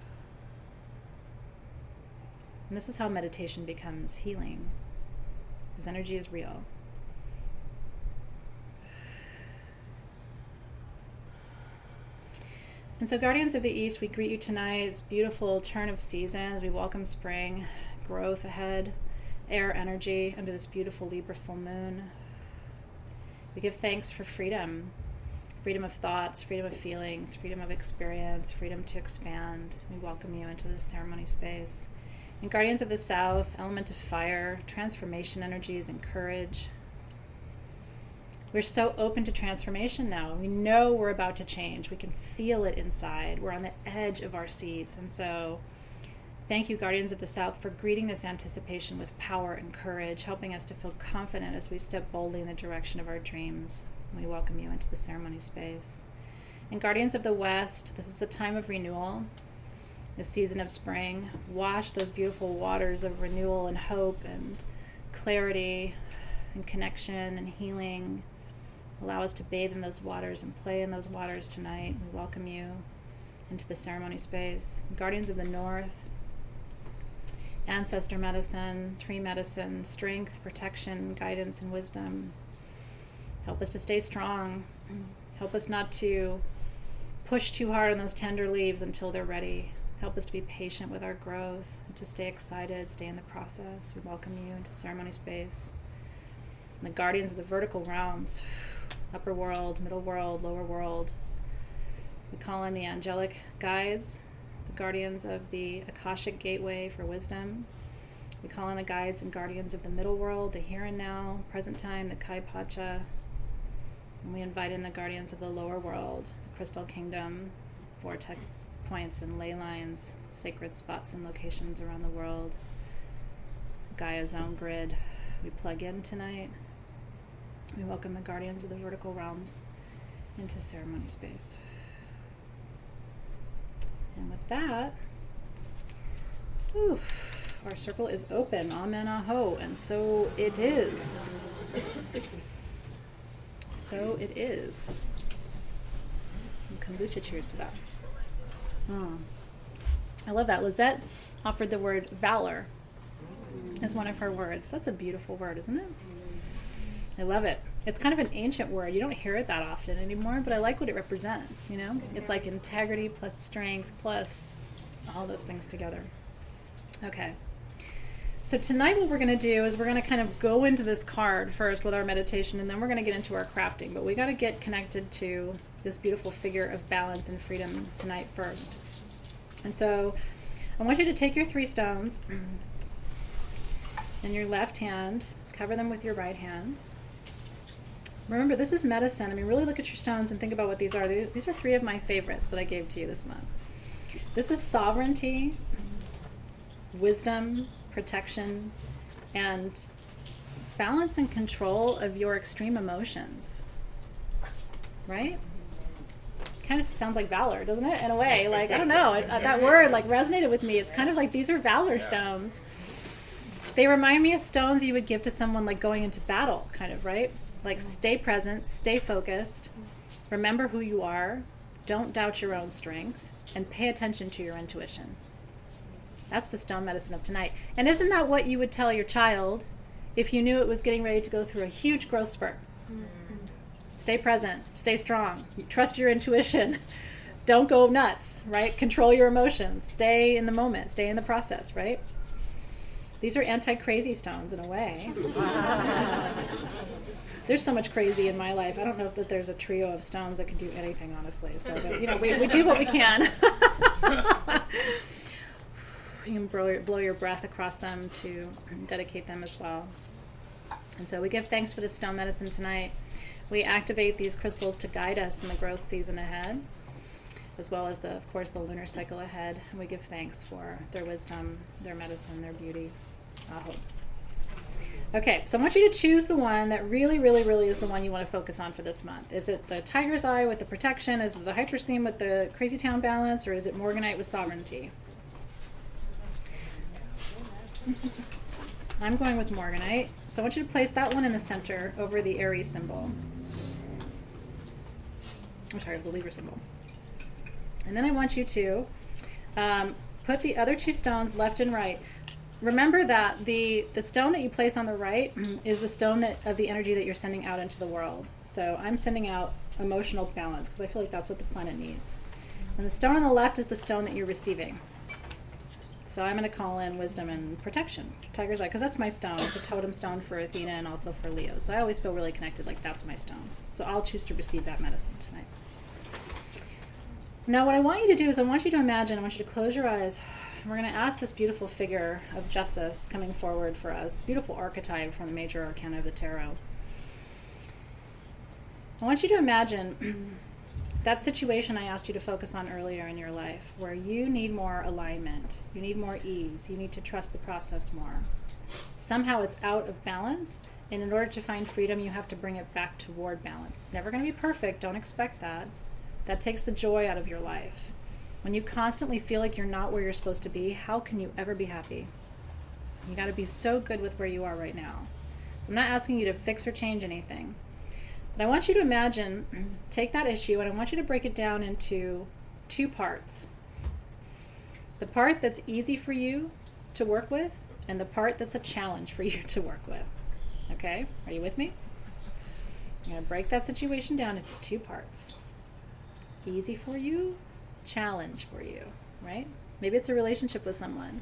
[SPEAKER 1] And this is how meditation becomes healing, because energy is real. And so, Guardians of the East, we greet you tonight. It's a beautiful turn of seasons. We welcome spring, growth ahead, air energy under this beautiful Libra full moon. We give thanks for freedom. Freedom of thoughts, freedom of feelings, freedom of experience, freedom to expand. We welcome you into this ceremony space. And Guardians of the South, element of fire, transformation energies and courage. We're so open to transformation now. We know we're about to change. We can feel it inside. We're on the edge of our seats. And so thank you, Guardians of the South, for greeting this anticipation with power and courage, helping us to feel confident as we step boldly in the direction of our dreams. We welcome you into the ceremony space. And Guardians of the West, this is a time of renewal, a season of spring. Wash those beautiful waters of renewal and hope and clarity and connection and healing. Allow us to bathe in those waters and play in those waters tonight. We welcome you into the ceremony space. Guardians of the North, ancestor medicine, tree medicine, strength, protection, guidance, and wisdom. Help us to stay strong. Help us not to push too hard on those tender leaves until they're ready. Help us to be patient with our growth and to stay excited, stay in the process. We welcome you into ceremony space. And the Guardians of the vertical realms, upper world, middle world, lower world. We call in the angelic guides, the guardians of the Akashic gateway for wisdom. We call in the guides and guardians of the middle world, the here and now, present time, the Kai Pacha. And we invite in the guardians of the lower world, the crystal kingdom, vortex points and ley lines, sacred spots and locations around the world. Gaia's own grid. We plug in tonight. We welcome the guardians of the vertical realms into ceremony space. And with that, Whew. Our circle is open. Amen, aho. And so it is. So it is. And kombucha cheers to that. I love that. Lizette offered the word valor as one of her words. That's a beautiful word, isn't it? I love it. It's kind of an ancient word. You don't hear it that often anymore, but I like what it represents, you know? It's like integrity plus strength plus all those things together. Okay. So tonight what we're going to do is we're going to kind of go into this card first with our meditation, and then we're going to get into our crafting. But we got to get connected to this beautiful figure of balance and freedom tonight first. And so I want you to take your 3 stones in your left hand, cover them with your right hand. Remember, this is medicine. I mean, really look at your stones and think about what these are. These are 3 of my favorites that I gave to you this month. This is sovereignty, wisdom, protection, and balance and control of your extreme emotions. Right? Kind of sounds like valor, doesn't it? In a way, like, I don't know, that word like resonated with me. It's kind of like these are valor stones. They remind me of stones you would give to someone like going into battle, kind of, right? Like stay present, stay focused, remember who you are, don't doubt your own strength, and pay attention to your intuition. That's the stone medicine of tonight. And isn't that what you would tell your child if you knew it was getting ready to go through a huge growth spurt? Stay present, stay strong, trust your intuition, don't go nuts, right? Control your emotions, stay in the moment, stay in the process, right? These are anti-crazy stones in a way. There's so much crazy in my life. I don't know if that there's a trio of stones that can do anything, honestly. So, but, you know, we do what we can. You can blow your breath across them to dedicate them as well. And so we give thanks for the stone medicine tonight. We activate these crystals to guide us in the growth season ahead, as well as, of course, the lunar cycle ahead. And we give thanks for their wisdom, their medicine, their beauty. Aho. Okay, so I want you to choose the one that really, really, really is the one you want to focus on for this month. Is it the tiger's eye with the protection? Is it the hyperstheme with the crazy town balance? Or is it Morganite with sovereignty? I'm going with Morganite. So I want you to place that one in the center over the Aries symbol. I'm sorry, the Libra symbol. And then I want you to put the other 2 stones left and right. Remember that the stone that you place on the right is the stone of the energy that you're sending out into the world. So I'm sending out emotional balance because I feel like that's what the planet needs. And the stone on the left is the stone that you're receiving. So I'm going to call in wisdom and protection, tiger's eye, because that's my stone. It's a totem stone for Athena and also for Leo. So I always feel really connected, like that's my stone. So I'll choose to receive that medicine tonight. Now what I want you to do is I want you to close your eyes. We're going to ask this beautiful figure of justice coming forward for us, beautiful archetype from the major arcana of the tarot. I want you to imagine that situation I asked you to focus on earlier in your life, where you need more alignment, you need more ease, you need to trust the process more. Somehow it's out of balance, and in order to find freedom, you have to bring it back toward balance. It's never going to be perfect, don't expect that. That takes the joy out of your life. When you constantly feel like you're not where you're supposed to be, how can you ever be happy? You got to be so good with where you are right now. So I'm not asking you to fix or change anything. But I want you to imagine, take that issue, and I want you to break it down into 2 parts. The part that's easy for you to work with, and the part that's a challenge for you to work with. Okay? Are you with me? I'm going to break that situation down into 2 parts. Easy for you, challenge for you, right? Maybe it's a relationship with someone.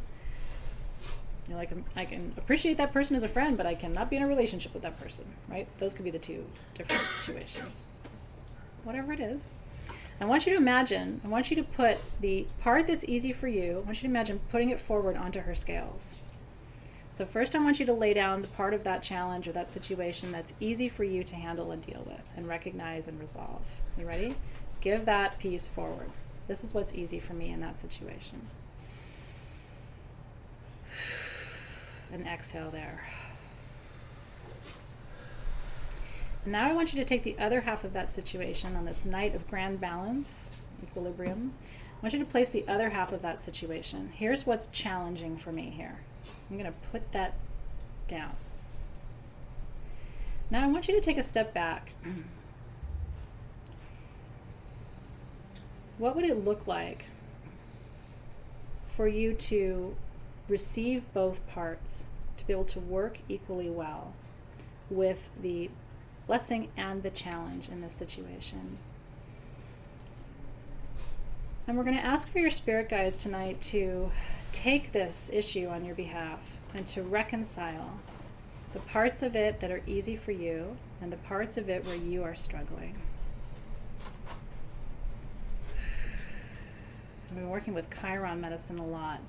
[SPEAKER 1] You're like, I can appreciate that person as a friend, but I cannot be in a relationship with that person, right? Those could be the 2 different situations. Whatever it is. I want you to put the part that's easy for you, I want you to imagine putting it forward onto her scales. So first I want you to lay down the part of that challenge or that situation that's easy for you to handle and deal with and recognize and resolve. You ready? Give that piece forward. This is what's easy for me in that situation. And exhale there. And now I want you to take the other half of that situation on this night of grand balance, equilibrium. want you to place the other half of that situation. Here's what's challenging for me here. I'm going to put that down. Now I want you to take a step back. What would it look like for you to receive both parts, to be able to work equally well with the blessing and the challenge in this situation? And we're going to ask for your spirit guides tonight to take this issue on your behalf and to reconcile the parts of it that are easy for you and the parts of it where you are struggling. I've been working with Chiron medicine a lot.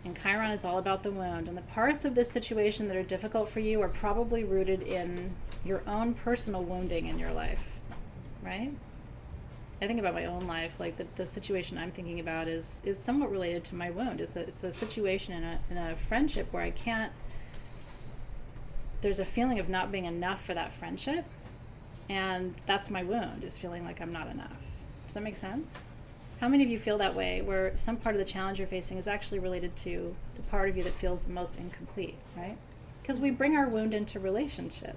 [SPEAKER 1] And Chiron is all about the wound. And the parts of this situation that are difficult for you are probably rooted in your own personal wounding in your life, right? I think about my own life, like the situation I'm thinking about is somewhat related to my wound. It's a situation in a friendship where there's a feeling of not being enough for that friendship. And that's my wound, is feeling like I'm not enough. Does that make sense? How many of you feel that way, where some part of the challenge you're facing is actually related to the part of you that feels the most incomplete, right? Because we bring our wound into relationship.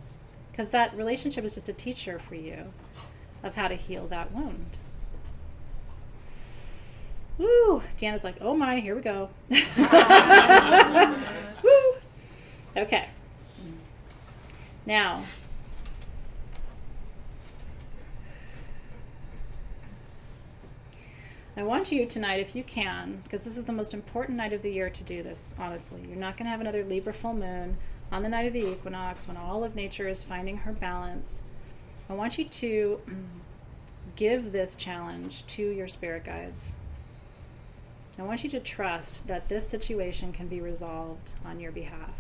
[SPEAKER 1] Because that relationship is just a teacher for you of how to heal that wound. Woo! Deanna's like, oh my, here we go. Woo! Okay. Now, I want you tonight, if you can, because this is the most important night of the year to do this, honestly. You're not going to have another Libra full moon on the night of the equinox when all of nature is finding her balance. I want you to give this challenge to your spirit guides. I want you to trust that this situation can be resolved on your behalf.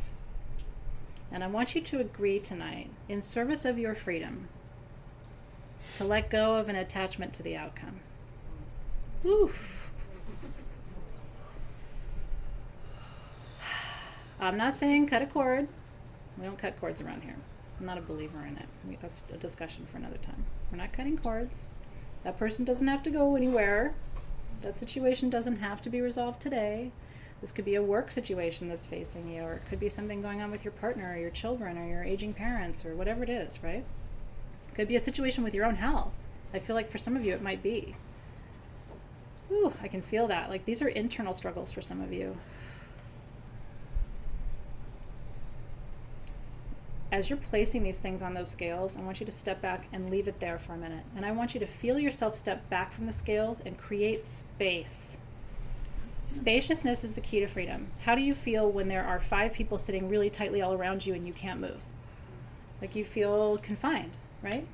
[SPEAKER 1] And I want you to agree tonight, in service of your freedom, to let go of an attachment to the outcome. Woo. I'm not saying cut a cord. We don't cut cords around here. I'm not a believer in it. That's a discussion for another time. We're not cutting cords. That person doesn't have to go anywhere. That situation doesn't have to be resolved today. This could be a work situation that's facing you, or it could be something going on with your partner or your children or your aging parents or whatever it is, right? It could be a situation with your own health. I feel like for some of you it might be. Ooh, I can feel that. Like these are internal struggles for some of you. As you're placing these things on those scales, I want you to step back and leave it there for a minute. And I want you to feel yourself step back from the scales and create space. Spaciousness is the key to freedom. How do you feel when there are 5 people sitting really tightly all around you and you can't move? Like you feel confined, right?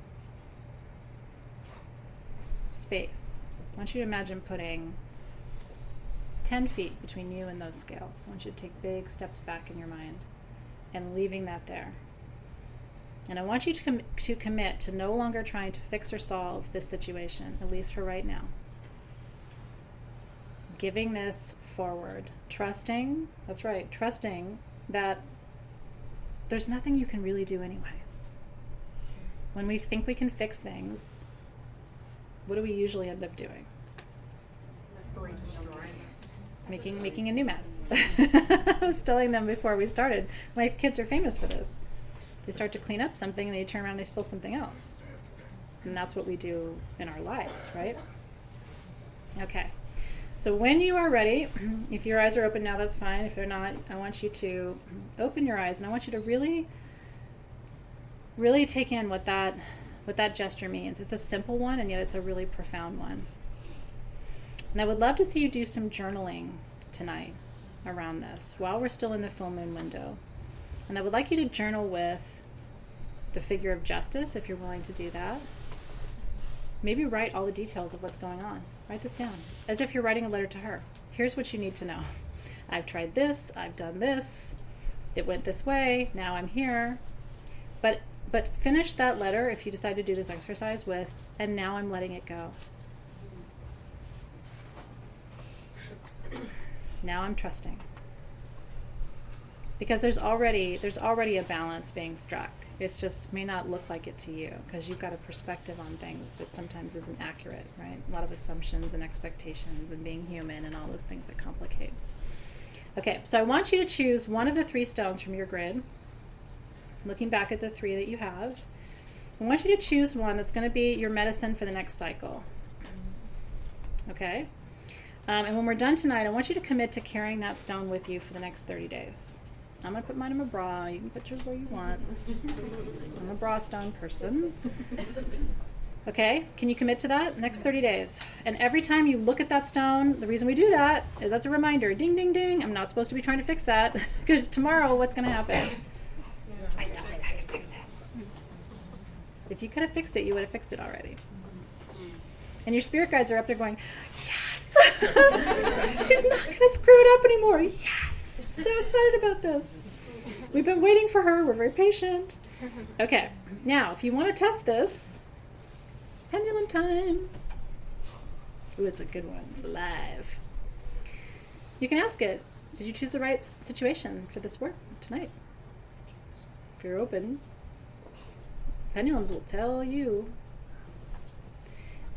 [SPEAKER 1] Space. I want you to imagine putting 10 feet between you and those scales. I want you to take big steps back in your mind and leaving that there. And I want you to commit to no longer trying to fix or solve this situation, at least for right now. Giving this forward. Trusting, that's right, trusting that there's nothing you can really do anyway. When we think we can fix things, what do we usually end up doing? Making a new mess. I was telling them before we started, my kids are famous for this. They start to clean up something and they turn around and they spill something else. And that's what we do in our lives, right? Okay. So when you are ready, if your eyes are open now, that's fine. If they're not, I want you to open your eyes and I want you to really, really take in what that gesture means. It's a simple one and yet it's a really profound one. And I would love to see you do some journaling tonight around this while we're still in the full moon window. And I would like you to journal with the figure of justice, if you're willing to do that. Maybe write all the details of what's going on. Write this down, as if you're writing a letter to her. Here's what you need to know. I've tried this, I've done this, it went this way, now I'm here. But finish that letter, if you decide to do this exercise, with, and now I'm letting it go. Now I'm trusting. Because there's already a balance being struck It's just may not look like it to you because you've got a perspective on things that sometimes isn't accurate, right? A lot of assumptions and expectations and being human and all those things that complicate. Okay, so I want you to choose one of the 3 stones from your grid. Looking back at the 3 that you have, I want you to choose one that's going to be your medicine for the next cycle. Okay? And when we're done tonight, I want you to commit to carrying that stone with you for the next 30 days. I'm going to put mine in my bra. You can put yours where you want. I'm a bra stone person. Okay? Can you commit to that? Next 30 days. And every time you look at that stone, the reason we do that is that's a reminder. Ding, ding, ding. I'm not supposed to be trying to fix that. Because tomorrow, what's going to happen? I still think I can fix it. If you could have fixed it, you would have fixed it already. And your spirit guides are up there going, yes! She's not going to screw it up anymore. Yes! I'm so excited about this. We've been waiting for her. We're very patient. Okay. Now, if you want to test this, pendulum time. Ooh, it's a good one. It's live. You can ask it, did you choose the right situation for this work tonight? If you're open, pendulums will tell you.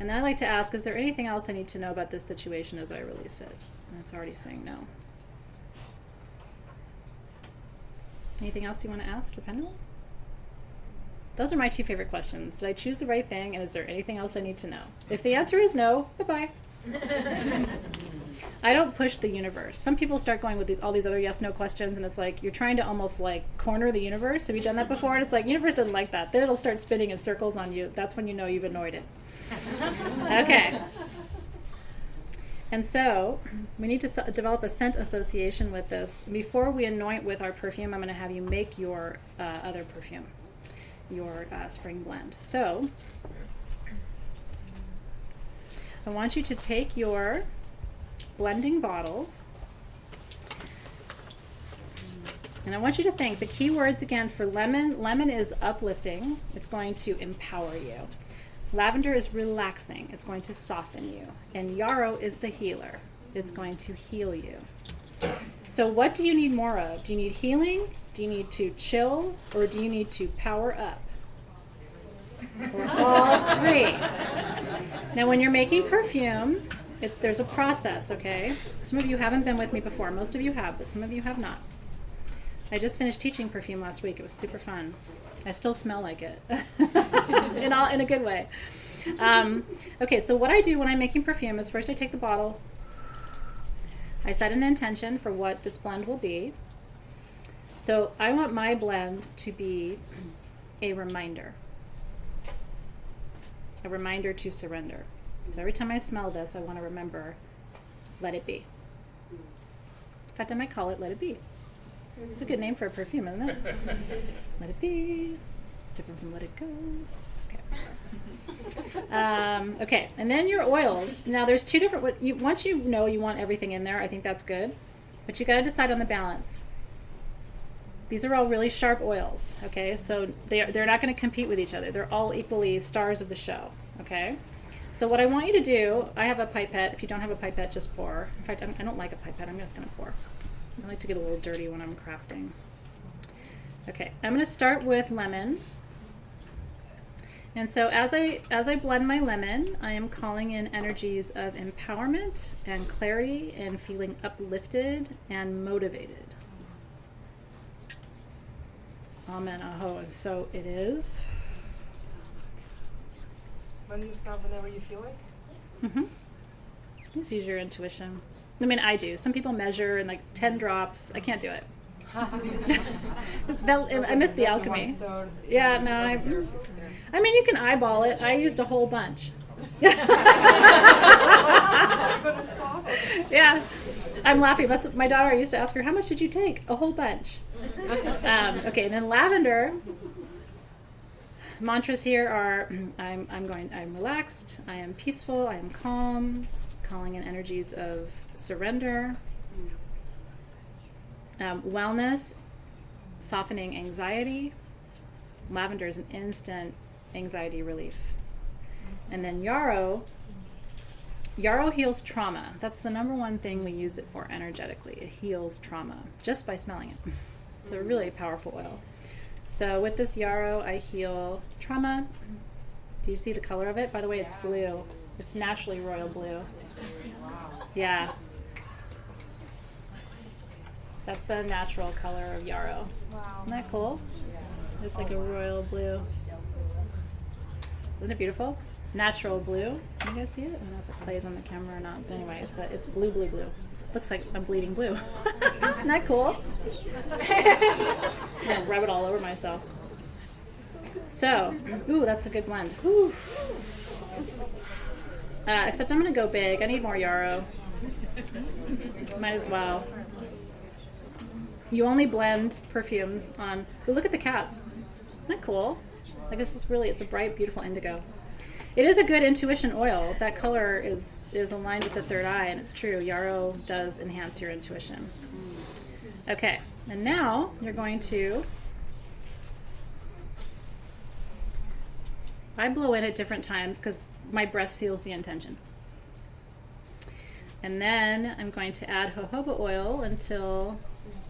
[SPEAKER 1] And then I like to ask, is there anything else I need to know about this situation as I release it? And it's already saying no. Anything else you want to ask your pendulum? Those are my 2 favorite questions. Did I choose the right thing, and is there anything else I need to know? If the answer is no, bye-bye. I don't push the universe. Some people start going with all these other yes/no questions, and it's like you're trying to almost like corner the universe. Have you done that before? And it's like, universe doesn't like that. Then it'll start spinning in circles on you. That's when you know you've annoyed it. Okay. And so we need to develop a scent association with this. Before we anoint with our perfume, I'm going to have you make your other perfume, your spring blend. So I want you to take your blending bottle, and I want you to think the key words again for lemon. Lemon is uplifting. It's going to empower you. Lavender is relaxing. It's going to soften you. And yarrow is the healer. It's going to heal you. So what do you need more of? Do you need healing? Do you need to chill? Or do you need to power up? Or all 3. Now when you're making perfume, there's a process, okay? Some of you haven't been with me before. Most of you have, but some of you have not. I just finished teaching perfume last week. It was super fun. I still smell like it in a good way. Okay, so what I do when I'm making perfume is first I take the bottle. I set an intention for what this blend will be. So I want my blend to be a reminder to surrender. So every time I smell this, I want to remember, let it be. In fact, I might call it Let It Be. It's a good name for a perfume, isn't it? Let it be. It's different from let it go. Okay. Okay, and then your oils. Now there's 2 different, once you know you want everything in there, I think that's good. But you got to decide on the balance. These are all really sharp oils, okay? So they're not going to compete with each other. They're all equally stars of the show, okay? So what I want you to do, I have a pipette. If you don't have a pipette, just pour. In fact, I don't like a pipette. I'm just going to pour. I like to get a little dirty when I'm crafting. Okay, I'm going to start with lemon. And so as I blend my lemon, I am calling in energies of empowerment and clarity and feeling uplifted and motivated. Amen, aho, and so it is.
[SPEAKER 4] When do you stop? Whenever you feel like?
[SPEAKER 1] Mm-hmm. Just use your intuition. I mean, I do. Some people measure in like 10 drops. I can't do it. I miss the alchemy. Yeah, no, I mean, you can eyeball it. I used a whole bunch. Yeah, I'm laughing. That's my daughter. I used to ask her, how much did you take? A whole bunch. Okay, and then lavender. Mantras here are, I'm relaxed, I am peaceful, I am calm, calling in energies of surrender, wellness, softening anxiety. Lavender is an instant anxiety relief. And then yarrow heals trauma. That's the number one thing we use it for energetically. It heals trauma just by smelling it. It's a really powerful oil. So with this yarrow, I heal trauma. Do you see the color of it? By the way, it's blue. It's naturally royal blue. Yeah. That's the natural color of yarrow.
[SPEAKER 4] Wow.
[SPEAKER 1] Isn't that cool? It's like a royal blue. Isn't it beautiful? Natural blue. Can you guys see it? I don't know if it plays on the camera or not. But anyway, it's blue, blue, blue. Looks like I'm bleeding blue. Isn't that cool? I'm gonna rub it all over myself. So, ooh, that's a good blend. Ooh. Except I'm gonna go big. I need more yarrow. Might as well. You only blend perfumes on. Ooh, look at the cap. Isn't that cool? Like it's a bright, beautiful indigo. It is a good intuition oil. That color is aligned with the third eye, and it's true. Yarrow does enhance your intuition. Okay, and now you're going to. I blow in at different times because my breath seals the intention. And then I'm going to add jojoba oil until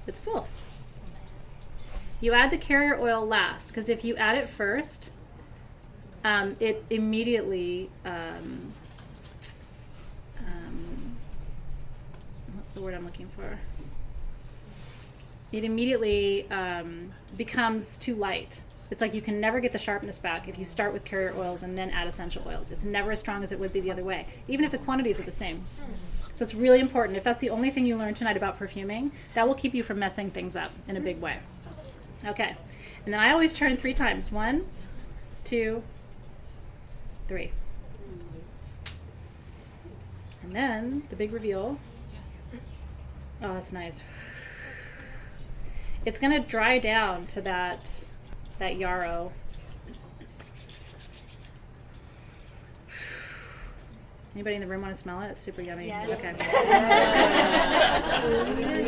[SPEAKER 1] it's full. You add the carrier oil last, because if you add it first, it immediately, what's the word I'm looking for? It immediately becomes too light. It's like you can never get the sharpness back if you start with carrier oils and then add essential oils. It's never as strong as it would be the other way, even if the quantities are the same. So it's really important. If that's the only thing you learn tonight about perfuming, that will keep you from messing things up in a big way. Okay. And then I always turn 3 times. 1, 2, 3. And then the big reveal. Oh, that's nice. It's going to dry down to that yarrow. Anybody in the room want to smell it? It's super yummy.
[SPEAKER 2] Yes.
[SPEAKER 1] Okay.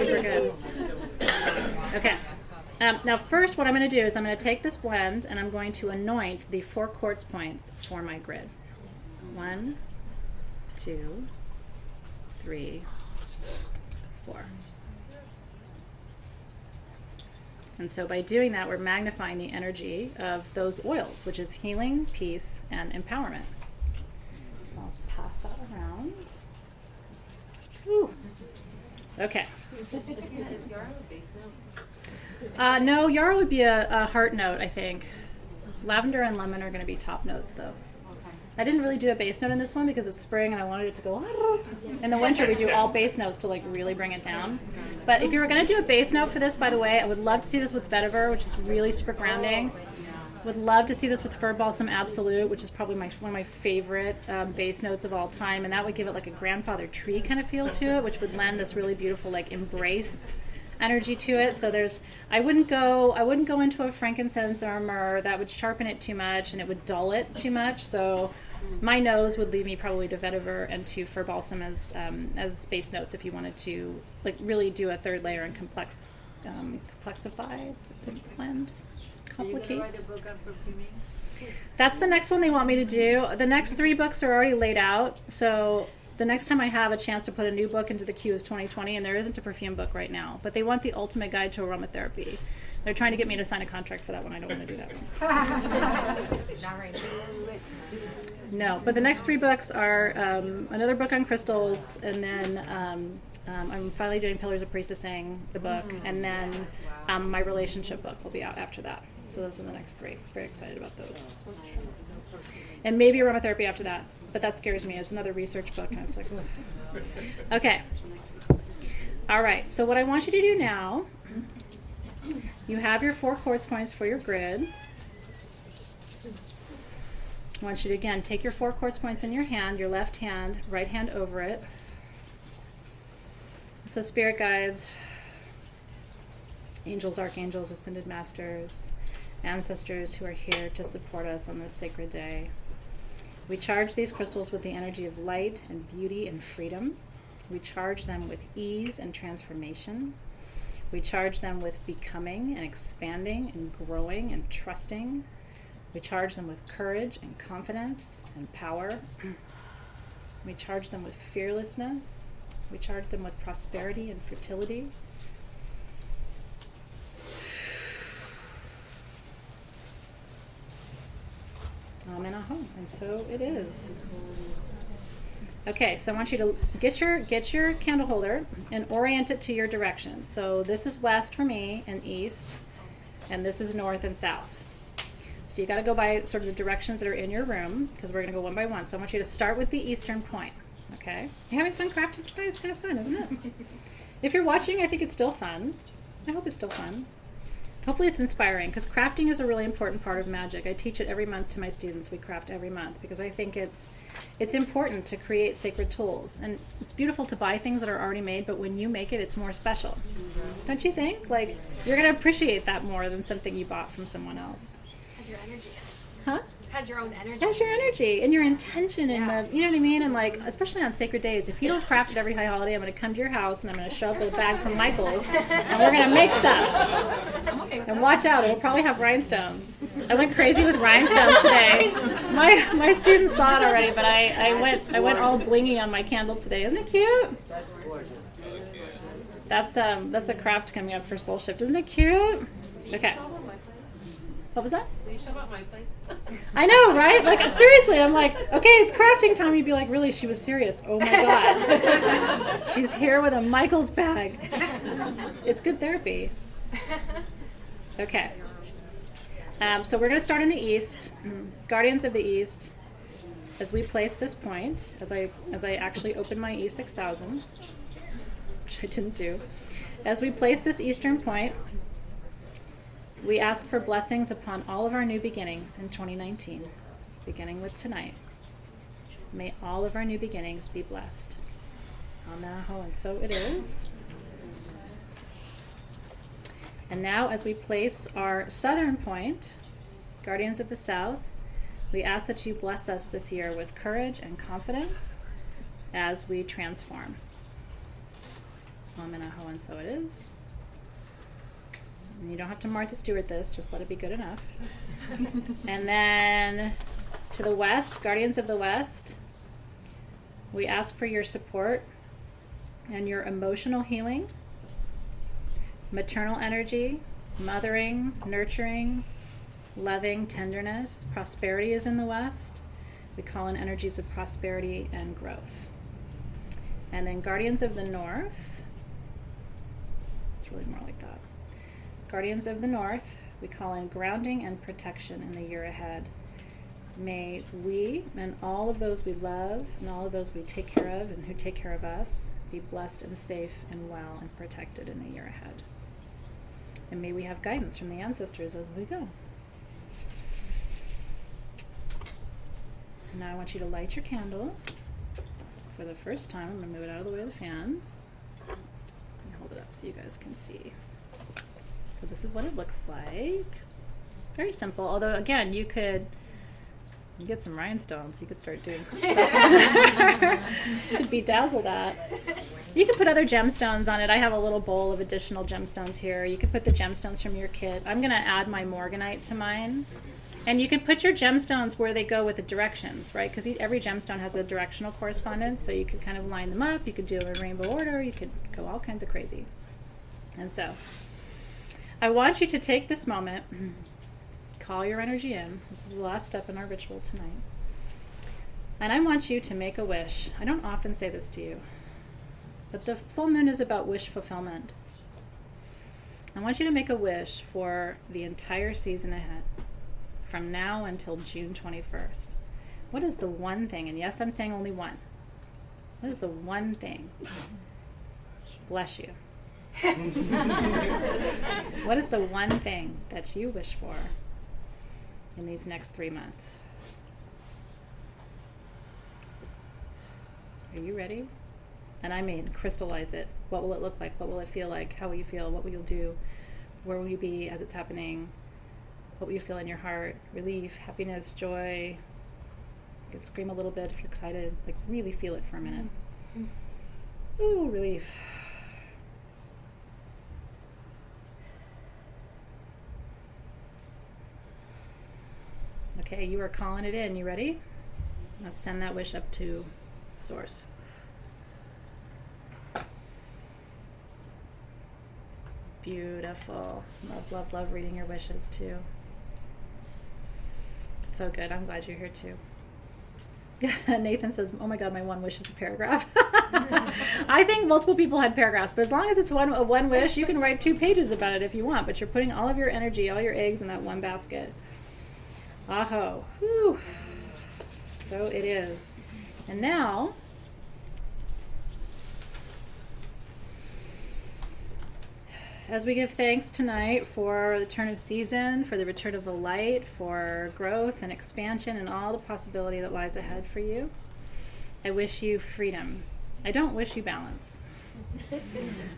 [SPEAKER 1] Super good. Okay. Now first what I'm going to do is I'm going to take this blend and I'm going to anoint the 4 quartz points for my grid. 1, 2, 3, 4. And so by doing that, we're magnifying the energy of those oils, which is healing, peace, and empowerment. So I'll just pass that around. Whew. Okay.
[SPEAKER 2] Is yarrow a base note?
[SPEAKER 1] No, yarrow would be a heart note, I think. Lavender and lemon are going to be top notes, though. I didn't really do a bass note in this one because it's spring and I wanted it to go. In the winter, we do all bass notes to like really bring it down. But if you were going to do a bass note for this, by the way, I would love to see this with vetiver, which is really super grounding. Would love to see this with Fir Balsam Absolute, which is probably one of my favorite bass notes of all time, and that would give it like a grandfather tree kind of feel to it, which would lend this really beautiful like embrace energy to it. So I wouldn't go into a frankincense or a myrrh. That would sharpen it too much and it would dull it too much. So my nose would lead me probably to vetiver and to Fir Balsam as bass notes if you wanted to like really do a third layer and complexify the blend. Complicate.
[SPEAKER 2] Are you going to write a book on perfuming?
[SPEAKER 1] That's the next one they want me to do. The next 3 books are already laid out. So the next time I have a chance to put a new book into the queue is 2020, and there isn't a perfume book right now. But they want the ultimate guide to aromatherapy. They're trying to get me to sign a contract for that one. I don't want to do that one.
[SPEAKER 2] Not right now.
[SPEAKER 1] No, but the next 3 books are another book on crystals, and then I'm finally doing Pillars of Priestessing, the book, and then my relationship book will be out after that. So those are the next 3. Very excited about those. And maybe aromatherapy after that, but that scares me. It's another research book, and it's like, ugh. Okay. All right, so what I want you to do now, you have your 4 quartz points for your grid. I want you to, again, take your 4 quartz points in your hand, your left hand, right hand over it. So spirit guides, angels, archangels, ascended masters, ancestors who are here to support us on this sacred day. We charge these crystals with the energy of light and beauty and freedom. We charge them with ease and transformation. We charge them with becoming and expanding and growing and trusting. We charge them with courage and confidence and power. We charge them with fearlessness. We charge them with prosperity and fertility. Amen. And so it is. Okay, so I want you to get your candle holder and orient it to your direction. So this is west for me and east, and this is north and south. So you got to go by sort of the directions that are in your room, because we're going to go one by one. So I want you to start with the eastern point. Okay? You having fun crafting today? It's kind of fun, isn't it? If you're watching, I think it's still fun. I hope it's still fun. Hopefully it's inspiring, because crafting is a really important part of magic. I teach it every month to my students. We craft every month because I think it's important to create sacred tools. And it's beautiful to buy things that are already made, but when you make it, it's more special. Don't you think? Like, you're going to appreciate that more than something you bought from someone else.
[SPEAKER 5] Has your energy in it.
[SPEAKER 1] Huh?
[SPEAKER 5] Has your own energy.
[SPEAKER 1] Has your energy and your intention in the, you know what I mean? And like, especially on sacred days, if you don't craft it every high holiday, I'm going to come to your house and I'm going to show up with a bag from Michael's and we're going to make stuff. And watch out, it'll probably have rhinestones. I went crazy with rhinestones today. My students saw it already, but I went all blingy on my candle today. Isn't it cute?
[SPEAKER 3] That's gorgeous.
[SPEAKER 1] That's a craft coming up for Soul Shift. Isn't it cute? Okay. What was that?
[SPEAKER 2] Will you show up at my place?
[SPEAKER 1] I know, right? Like, seriously, I'm like, okay, it's crafting time. You'd be like, really? She was serious. Oh my God. She's here with a Michael's bag. It's good therapy. Okay. So we're going to start in the east. Guardians of the East. As we place this point, as I actually open my E6000, which I didn't do. As we place this eastern point, we ask for blessings upon all of our new beginnings in 2019, beginning with tonight. May all of our new beginnings be blessed. Amen. And so it is. And now, as we place our southern point, Guardians of the South, we ask that you bless us this year with courage and confidence as we transform. Amen. And so it is. And you don't have to Martha Stewart this, just let it be good enough. And then to the west, Guardians of the West, we ask for your support and your emotional healing, maternal energy, mothering, nurturing, loving, tenderness. Prosperity is in the west. We call in energies of prosperity and growth. And then Guardians of the North, it's really more like that. Guardians of the North, we call in grounding and protection in the year ahead. May we and all of those we love and all of those we take care of and who take care of us be blessed and safe and well and protected in the year ahead. And may we have guidance from the ancestors as we go. And now I want you to light your candle. For the first time, I'm going to move it out of the way of the fan. And hold it up so you guys can see. So this is what it looks like. Very simple, although again, you could get some rhinestones. You could start doing some stuff. You could bedazzle that. You could put other gemstones on it. I have a little bowl of additional gemstones here. You could put the gemstones from your kit. I'm going to add my Morganite to mine. And you can put your gemstones where they go with the directions, right? Because every gemstone has a directional correspondence, so you could kind of line them up. You could do a rainbow order. You could go all kinds of crazy. And so I want you to take this moment, call your energy in. This is the last step in our ritual tonight. And I want you to make a wish. I don't often say this to you, but the full moon is about wish fulfillment. I want you to make a wish for the entire season ahead, from now until June 21st. What is the one thing, and yes, I'm saying only one. What is the one thing? Bless you. What is the one thing that you wish for in these next 3 months? Are you ready? And I mean, crystallize it. What will it look like? What will it feel like? How will you feel? What will you do? Where will you be as it's happening? What will you feel in your heart? Relief, happiness, joy. You can scream a little bit if you're excited. Like, really feel it for a minute. Ooh, relief. Okay, you are calling it in. You ready? Let's send that wish up to Source. Beautiful. Love, love, love reading your wishes too. So good. I'm glad you're here too. Nathan says, oh my God, my one wish is a paragraph. I think multiple people had paragraphs, but as long as it's one wish, you can write 2 pages about it if you want, but you're putting all of your energy, all your eggs in that one basket. Aho. Whew. So it is. And now, as we give thanks tonight for the turn of season, for the return of the light, for growth and expansion and all the possibility that lies ahead for you, I wish you freedom. I don't wish you balance,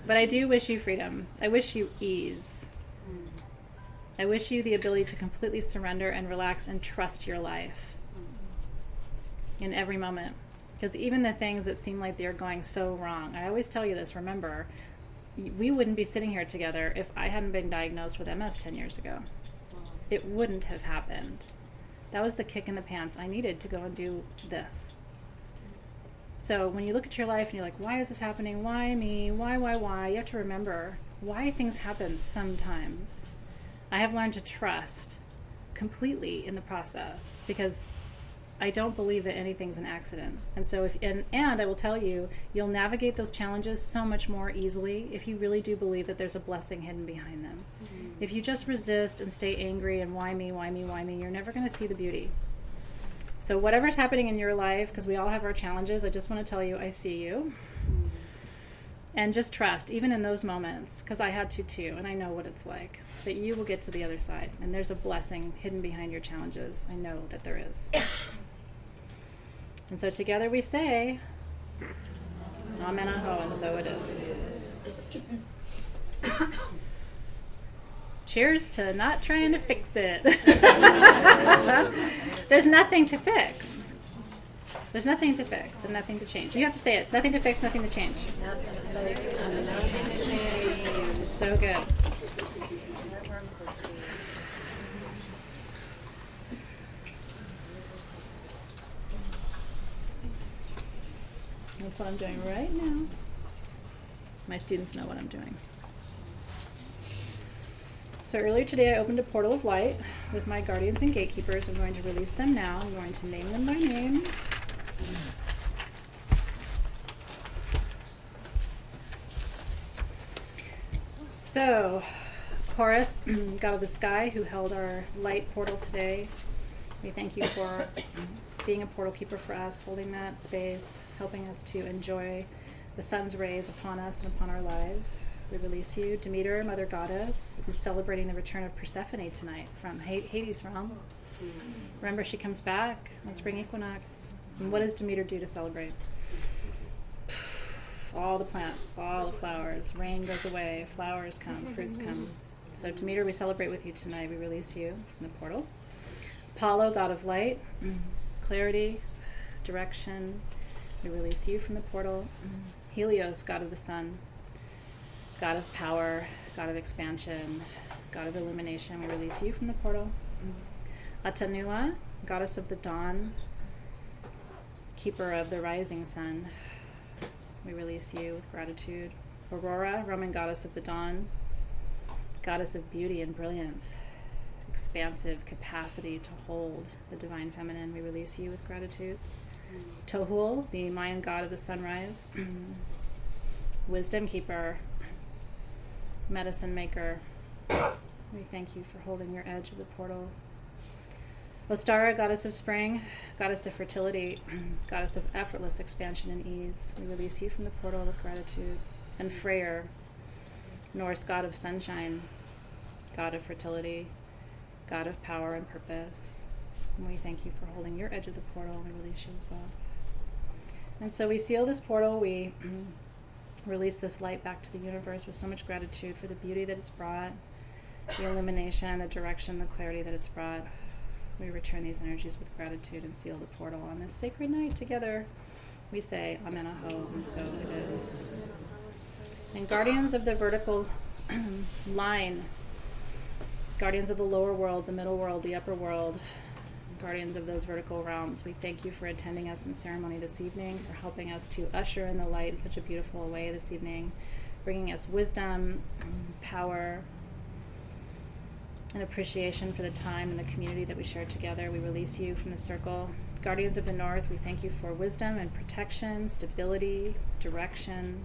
[SPEAKER 1] but I do wish you freedom. I wish you ease. I wish you the ability to completely surrender and relax and trust your life in every moment. Because even the things that seem like they're going so wrong, I always tell you this, remember, we wouldn't be sitting here together if I hadn't been diagnosed with MS 10 years ago. It wouldn't have happened. That was the kick in the pants I needed to go and do this. So when you look at your life and you're like, why is this happening? Why me? Why? You have to remember why things happen sometimes. I have learned to trust completely in the process because I don't believe that anything's an accident. And so and I will tell you, you'll navigate those challenges so much more easily if you really do believe that there's a blessing hidden behind them. Mm-hmm. If you just resist and stay angry and why me, you're never going to see the beauty. So whatever's happening in your life, because we all have our challenges, I just want to tell you, I see you. Mm-hmm. And just trust, even in those moments, because I had to too, and I know what it's like, that you will get to the other side. And there's a blessing hidden behind your challenges. I know that there is. And so together we say, Amen, Aho, and so it is. Cheers to not trying to fix it. There's nothing to fix. There's nothing to fix and nothing to change. You have to say it. Nothing to fix, nothing to change. It's so good. That's what I'm doing right now. My students know what I'm doing. So earlier today I opened a portal of light with my guardians and gatekeepers. I'm going to release them now. I'm going to name them by name. So, Horus, God of the Sky, who held our light portal today, we thank you for being a portal keeper for us, holding that space, helping us to enjoy the sun's rays upon us and upon our lives. We release you. Demeter, Mother Goddess, is celebrating the return of Persephone tonight from Hades' realm. Remember, she comes back on spring equinox. And what does Demeter do to celebrate? All the plants, all the flowers. Rain goes away, flowers come, fruits come. So Demeter, we celebrate with you tonight. We release you from the portal. Apollo, God of light, clarity, direction. We release you from the portal. Helios, God of the sun, God of power, God of expansion, God of illumination. We release you from the portal. Atanua, Goddess of the dawn, keeper of the rising sun. We release you with gratitude. Aurora, Roman goddess of the dawn, goddess of beauty and brilliance, expansive capacity to hold the divine feminine. We release you with gratitude. Tohul, the Mayan god of the sunrise, wisdom keeper, medicine maker. We thank you for holding your edge of the portal. Ostara, goddess of spring, goddess of fertility, goddess of effortless expansion and ease. We release you from the portal with gratitude. And Freyr, Norse god of sunshine, god of fertility, god of power and purpose. And we thank you for holding your edge of the portal, and we release you as well. And so we seal this portal. We release this light back to the universe with so much gratitude for the beauty that it's brought, the illumination, the direction, the clarity that it's brought. We return these energies with gratitude and seal the portal on this sacred night together. We say, Amen, Aho, and so it is. And guardians of the vertical line, guardians of the lower world, the middle world, the upper world, guardians of those vertical realms, we thank you for attending us in ceremony this evening, for helping us to usher in the light in such a beautiful way this evening, bringing us wisdom, power, an appreciation for the time and the community that we shared together. We release you from the circle. Guardians of the North, we thank you for wisdom and protection, stability, direction.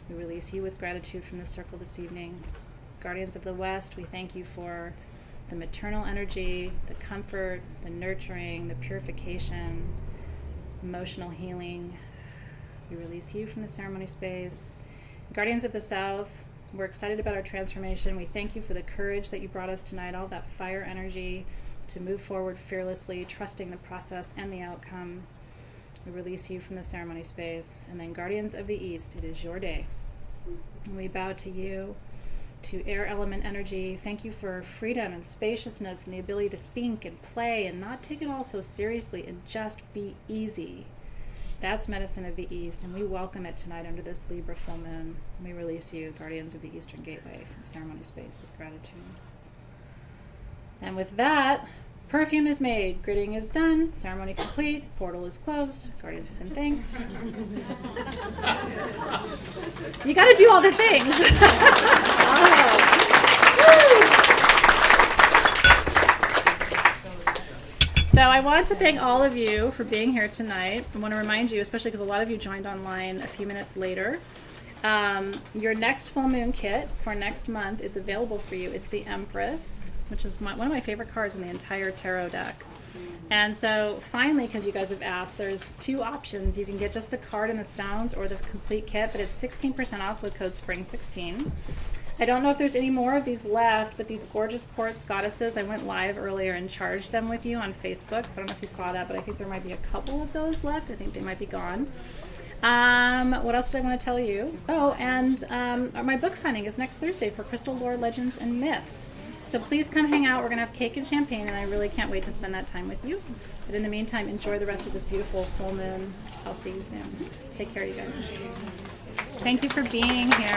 [SPEAKER 1] We release you with gratitude from the circle this evening. Guardians of the West, we thank you for the maternal energy, the comfort, the nurturing, the purification, emotional healing. We release you from the ceremony space. Guardians of the South, we're excited about our transformation. We thank you for the courage that you brought us tonight, all that fire energy to move forward fearlessly, trusting the process and the outcome. We release you from the ceremony space. And then Guardians of the East, it is your day. And we bow to you, to air element energy. Thank you for freedom and spaciousness and the ability to think and play and not take it all so seriously and just be easy. That's medicine of the East, and we welcome it tonight under this Libra full moon. We release you, Guardians of the Eastern Gateway, from ceremony space with gratitude. And with that, perfume is made, gridding is done, ceremony complete, portal is closed, Guardians have been thanked. You got to do all the things. So I want to thank all of you for being here tonight. I want to remind you, especially because a lot of you joined online a few minutes later, your next full moon kit for next month is available for you. It's the Empress, which is one of my favorite cards in the entire tarot deck. And so finally, because you guys have asked, there's two options. You can get just the card and the stones or the complete kit, but it's 16% off with code SPRING16. I don't know if there's any more of these left, but these gorgeous quartz goddesses, I went live earlier and charged them with you on Facebook, so I don't know if you saw that, but I think there might be a couple of those left. I think they might be gone. What else did I want to tell you? Oh, and my book signing is next Thursday for Crystal Lore Legends and Myths. So please come hang out. We're going to have cake and champagne, and I really can't wait to spend that time with you. But in the meantime, enjoy the rest of this beautiful full moon. I'll see you soon. Take care, you guys. Thank you for being here.